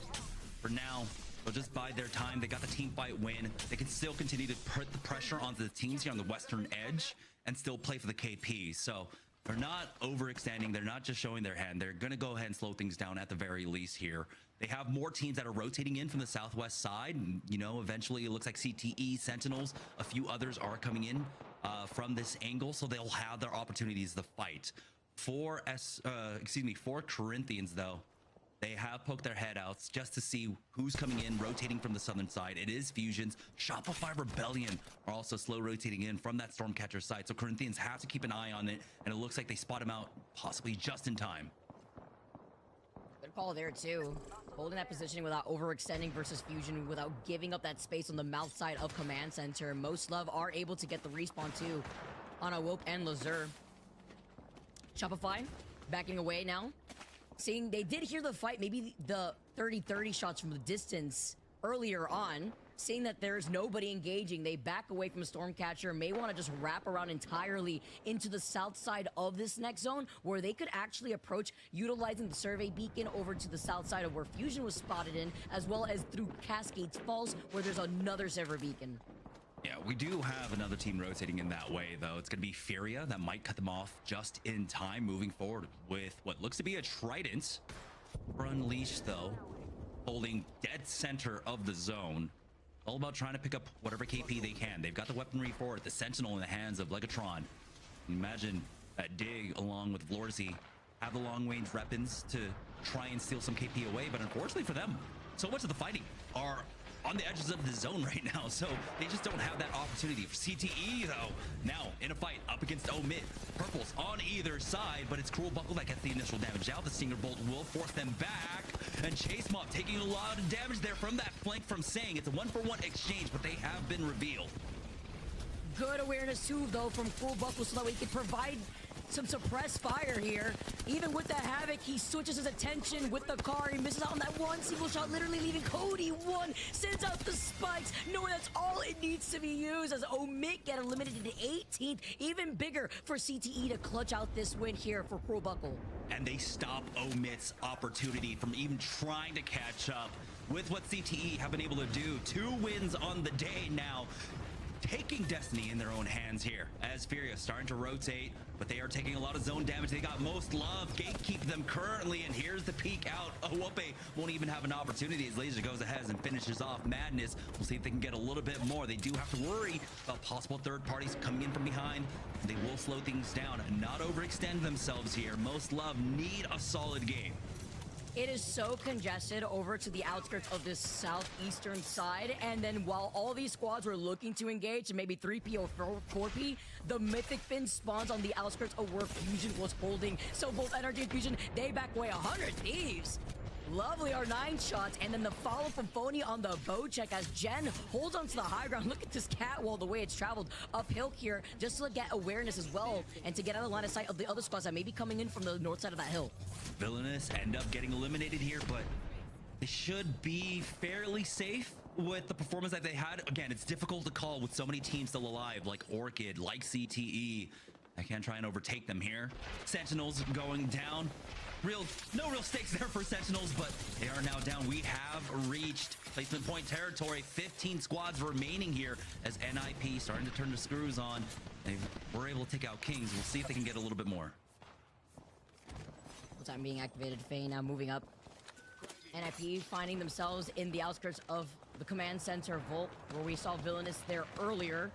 for now, they'll just bide their time. They got the team fight win. They can still continue to put the pressure onto the teams here on the western edge and still play for the KP. So they're not overextending. They're not just showing their hand. They're going to go ahead and slow things down at the very least here. They have more teams that are rotating in from the southwest side. And, you know, eventually it looks like CTE, Sentinels, a few others are coming in from this angle. So they'll have their opportunities to fight. For Corinthians, though, they have poked their head out just to see who's coming in, rotating from the southern side. It is Fusions. Shopify Rebellion are also slow rotating in from that Stormcatcher side. So Corinthians have to keep an eye on it, and it looks like they spot him out possibly just in time. Good call there too. Holding that positioning without overextending versus Fusion, without giving up that space on the mouth side of command center. Most Love are able to get the respawn too on Awoke and Lazur. Shopify backing away now. Seeing they did hear the fight, maybe the 30-30 shots from the distance earlier on. Seeing that there's nobody engaging, they back away from Stormcatcher. May want to just wrap around entirely into the south side of this next zone, where they could actually approach utilizing the survey beacon over to the south side of where Fusion was spotted in, as well as through Cascades Falls, where there's another server beacon. Yeah, we do have another team rotating in that way, though. It's going to be Furia that might cut them off just in time, moving forward with what looks to be a Trident. For Unleashed, though, holding dead center of the zone. All about trying to pick up whatever KP they can. They've got the weaponry for it, the Sentinel in the hands of Legatron. Imagine that Dig, along with Vlorzi, have the long-range weapons to try and steal some KP away, but unfortunately for them, so much of the fighting are on the edges of the zone right now, so they just don't have that opportunity. For CTE, though, now in a fight up against Omit. Purples on either side, but it's Cruel Buckle that gets the initial damage out. The Stinger Bolt will force them back, and Chase Mob taking a lot of damage there from that flank from Sang. It's a 1-for-1 exchange, but they have been revealed. Good awareness too, though, from Cruel Buckle, so that we can provide some suppressed fire here. Even with the Havoc, he switches his attention with the car. He misses out on that one single shot, literally leaving Cody one. Sends out the spikes, knowing that's all it needs to be used, as Omit get eliminated to 18th. Even bigger for CTE to clutch out this win here for Cruel Buckle. And they stop Omit's opportunity from even trying to catch up with what CTE have been able to do. 2 wins on the day now. taking destiny in their own hands here as Furia starting to rotate, but they are taking a lot of zone damage. They got most love, gatekeep them currently, and here's the peek out. Awope won't even have an opportunity as Laser goes ahead and finishes off Madness. We'll see if they can get a little bit more. They do have to worry about possible third parties coming in from behind. They will slow things down and not overextend themselves here. Most love need a solid game. It is so congested over to the outskirts of this southeastern side, and then while all these squads were looking to engage, maybe 3P or 4P, the Mythic Fin spawns on the outskirts of where Fusion was holding. So both Energy and Fusion, they back away 100 Thieves. Lovely R9 shots, and then the follow from Phony on the bow check as Jen holds onto the high ground. Look at this catwall, the way it's traveled uphill here, just to get awareness as well, and to get out of line of sight of the other squads that may be coming in from the north side of that hill. Villainous end up getting eliminated here, but they should be fairly safe with the performance that they had. Again, it's difficult to call with so many teams still alive, like Orchid, like CTE. I can't try and overtake them here. Sentinels going down. No real stakes there for Sentinels, but they are now down. We have reached placement point territory. 15 squads remaining here as NIP starting to turn the screws on. They were able to take out Kings. We'll see if they can get a little bit more. Full time being activated. Faye now moving up. NIP finding themselves in the outskirts of the command center vault, where we saw Villainous there earlier.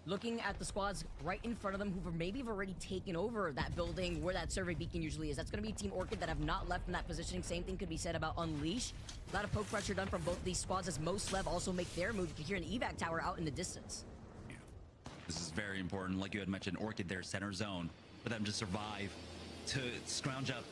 Looking at the squads right in front of them who maybe have already taken over that building where that survey beacon usually is. That's going to be Team Orchid that have not left in that positioning. Same thing could be said about Unleash. A lot of poke pressure done from both these squads as Most Lev also make their move. You can hear an evac tower out in the distance. Yeah. This is very important. Like you had mentioned, Orchid their center zone for them to survive, to scrounge up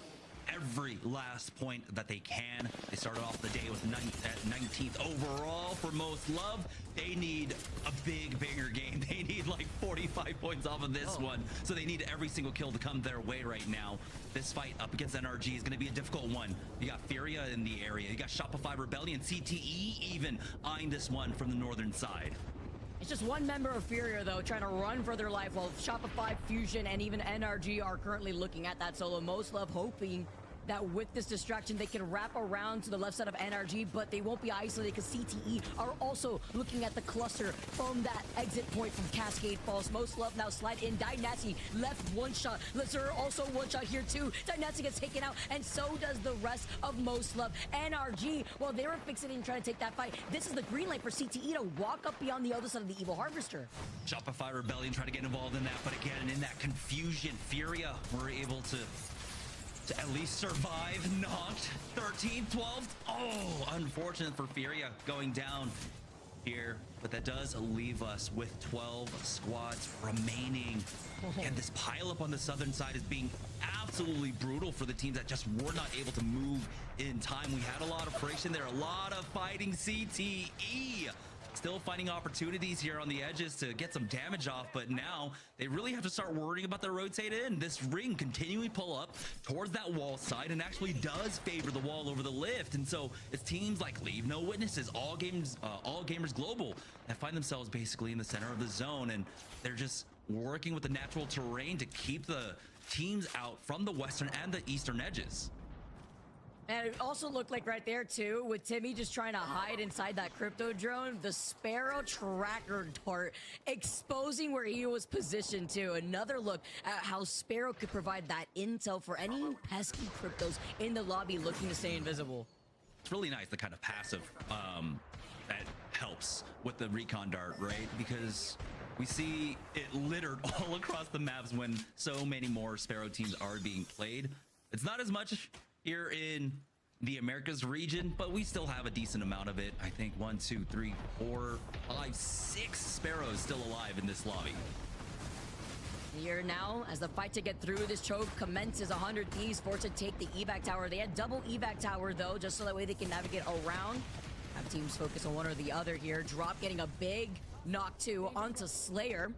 every last point that they can. They started off the day with 19th overall for Most Love. They need a bigger game. They need like 45 points off of this one. So they need every single kill to come their way right now. This fight up against NRG is going to be a difficult one. You got Furia in the area. You got Shopify Rebellion, CTE even eyeing this one from the northern side. It's just one member of Furia, though, trying to run for their life, while Shopify, Fusion, and even NRG are currently looking at that solo. Most Love hoping that with this distraction, they can wrap around to the left side of NRG, but they won't be isolated because CTE are also looking at the cluster from that exit point from Cascade Falls. Most Love now slide in. Dynasty left one shot. Lazur also one shot here too. Dynasty gets taken out, and so does the rest of Most Love. NRG, while they were fixating trying to take that fight, this is the green light for CTE to walk up beyond the other side of the Evil Harvester. Shopify Rebellion trying to get involved in that, but again, in that confusion, Furia were able to at least survive. Knocked 13th, 12th. Oh, unfortunate for Furia going down here, but that does leave us with 12 squads remaining. And this pileup on the southern side is being absolutely brutal for the teams that just were not able to move in time. We had a lot of friction there, a lot of fighting. CTE still finding opportunities here on the edges to get some damage off, but now they really have to start worrying about their rotate in. This ring continually pull up towards that wall side and actually does favor the wall over the lift. And so it's teams like Leave No Witnesses, All Gamers Global, that find themselves basically in the center of the zone, and they're just working with the natural terrain to keep the teams out from the western and the eastern edges. And it also looked like right there too, with Timmy just trying to hide inside that crypto drone, the Sparrow tracker dart exposing where he was positioned to. Another look at how Sparrow could provide that intel for any pesky cryptos in the lobby looking to stay invisible. It's really nice, the kind of passive that helps with the recon dart, right? Because we see it littered all across the maps when so many more Sparrow teams are being played. It's not as much here in the Americas region, but we still have a decent amount of it. I think 1, 2, 3, 4, 5, 6 Sparrows still alive in this lobby. Here now, as the fight to get through this choke commences, 100 Thieves forced to take the evac tower. They had double evac tower though, just so that way they can navigate around. Have teams focus on one or the other here. Drop getting a big knock two onto Slayer.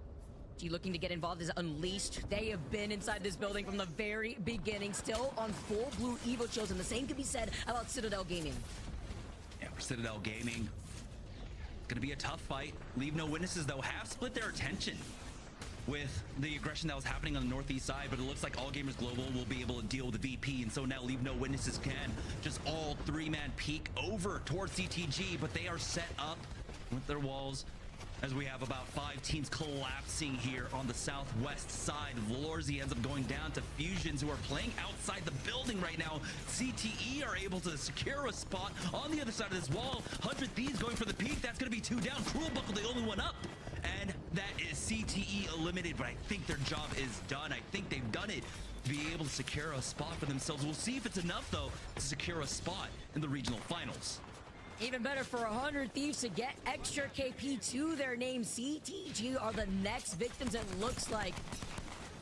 G looking to get involved is Unleashed. They have been inside this building from the very beginning, still on full blue Evo chills, and the same could be said about Citadel Gaming. Yeah, for Citadel Gaming, gonna be a tough fight. Leave No Witnesses though have split their attention with the aggression that was happening on the northeast side, but it looks like All Gamers Global will be able to deal with the VP, and so now Leave No Witnesses can just all three-man peek over towards CTG, but they are set up with their walls as we have about 5 teams collapsing here on the southwest side. Valorzy ends up going down to Fusions, who are playing outside the building right now. CTE are able to secure a spot on the other side of this wall. 100 Thieves going for the peak. That's going to be 2 down. Cruel Buckle, the only one up. And that is CTE eliminated, but I think their job is done. I think they've done it to be able to secure a spot for themselves. We'll see if it's enough, though, to secure a spot in the regional finals. Even better for 100 Thieves to get extra KP to their name. CTG are the next victims, it looks like,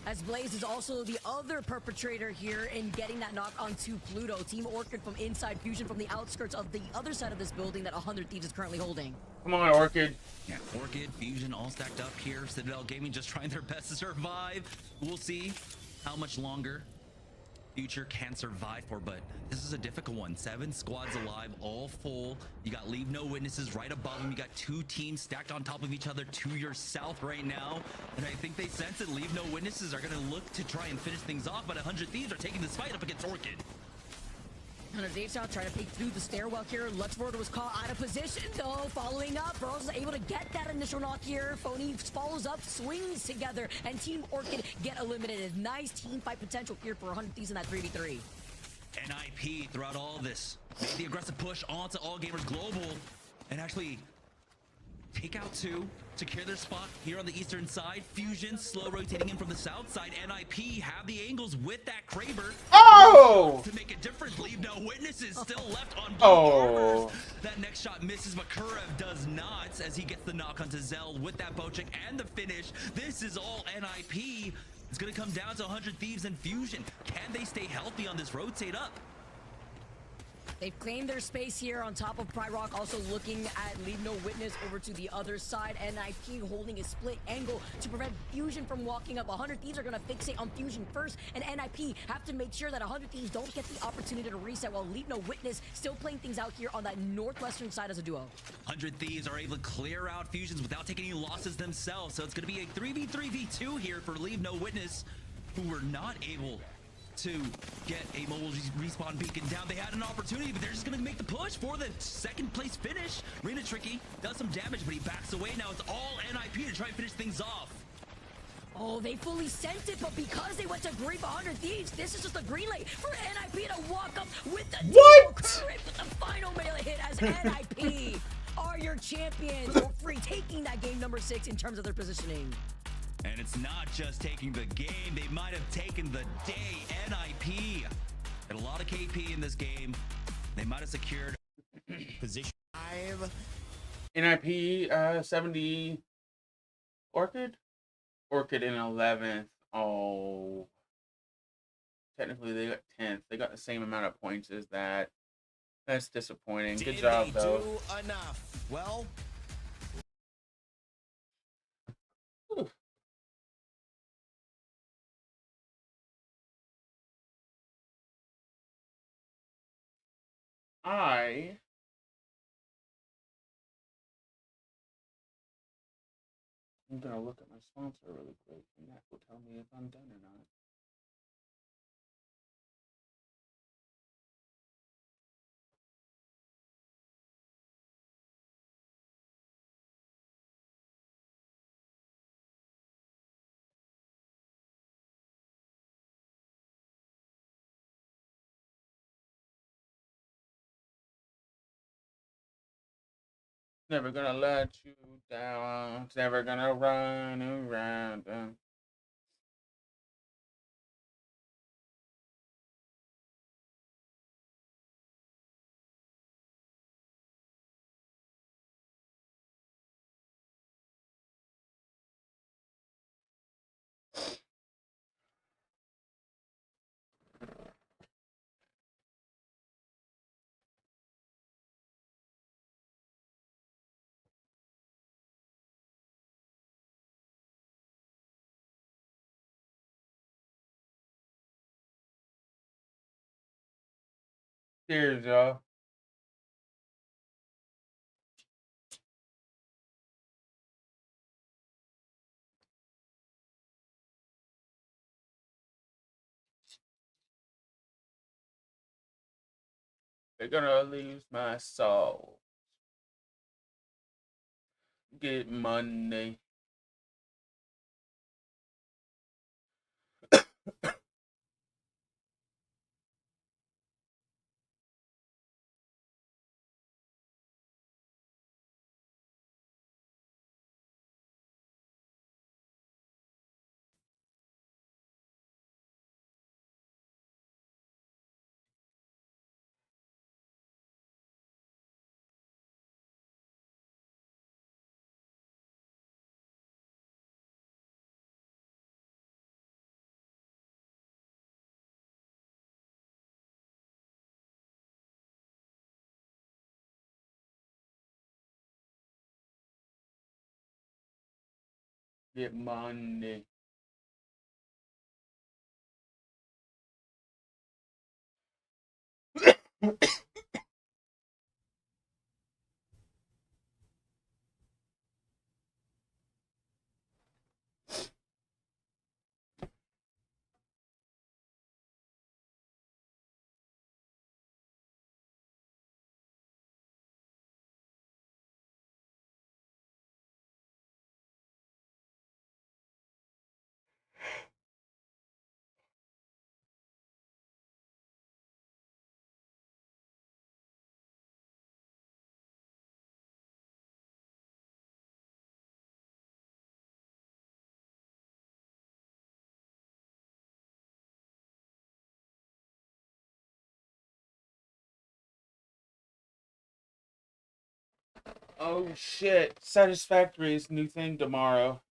as Blaze is also the other perpetrator here in getting that knock onto Pluto. Team Orchid from inside, Fusion from the outskirts of the other side of this building that 100 Thieves is currently holding. Come on, Orchid. Yeah, Orchid, Fusion all stacked up here. Citadel Gaming just trying their best to survive. We'll see how much longer Future can survive for, but this is a difficult one. 7 squads alive, all full. You got Leave No Witnesses right above them. You got 2 teams stacked on top of each other to your south right now. And I think they sense that Leave No Witnesses are going to look to try and finish things off, but 100 Thieves are taking this fight up against Orchid. 100 Thieves now trying to peek through the stairwell here. Luxford was caught out of position, though. Following up, Burrows is able to get that initial knock here. Phony follows up, swings together, and Team Orchid get eliminated. Nice team fight potential here for 100 Thieves in that 3v3. NIP throughout all this made the aggressive push onto All Gamers Global and actually take out 2, secure their spot here on the eastern side. Fusion slow rotating in from the south side. NIP have the angles with that Kraber. Oh! To make a difference. Leave No Witnesses still left on blue Oh. armors. That next shot misses, but Kurev does not as he gets the knock onto Zell with that bow check and the finish. This is all NIP. It's going to come down to 100 Thieves and Fusion. Can they stay healthy on this rotate up? They've claimed their space here on top of Pride Rock, also looking at Leave No Witness over to the other side. NIP holding a split angle to prevent Fusion from walking up. 100 Thieves are going to fixate on Fusion first, and NIP have to make sure that 100 Thieves don't get the opportunity to reset, while Leave No Witness still playing things out here on that northwestern side as a duo. 100 Thieves are able to clear out Fusions without taking any losses themselves, so it's going to be a 3v3v2 here for Leave No Witness, who were not able to get a mobile respawn beacon down. They had an opportunity, but they're just going to make the push for the second place finish. Rena Tricky does some damage, but he backs away. Now it's all NIP to try and finish things off. Oh, they fully sent it, but because they went to grief 100 Thieves, this is just a green light for NIP to walk up with the courage with the final melee hit as NIP are your champions for free, taking that game number 6 in terms of their positioning. And it's not just taking the game, they might have taken the day. NIP had a lot of KP in this game. They might have secured Position 5. NIP 70 Orchid? Orchid in 11th. Oh. Technically they got 10th. They got the same amount of points as that. That's disappointing. Good job though. Do enough? Well, I'm gonna look at my sponsor really quick, and that will tell me if I'm done or not. Never gonna let you down. It's never gonna run around. Cheers, y'all. They're gonna lose my soul. Get Monday. Get Monday. Oh shit! Satisfactory's new thing tomorrow.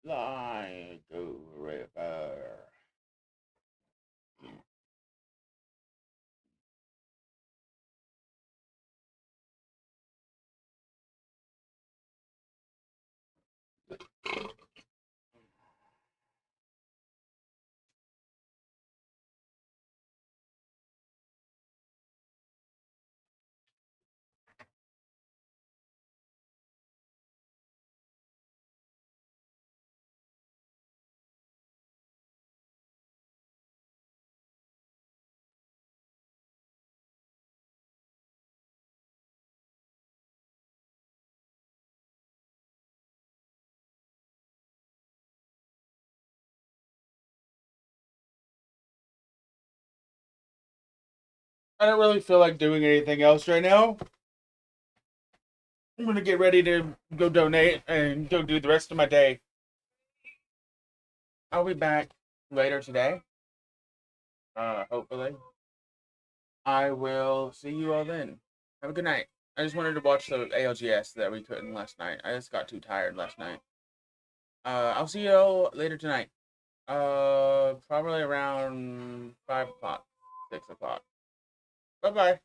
Line go river. I don't really feel like doing anything else right now. I'm gonna get ready to go donate and go do the rest of my day. I'll be back later today. Hopefully. I will see you all then. Have a good night. I just wanted to watch the ALGS that we couldn't last night. I just got too tired last night. I'll see you all later tonight. Probably around 5 o'clock, 6 o'clock. Bye bye.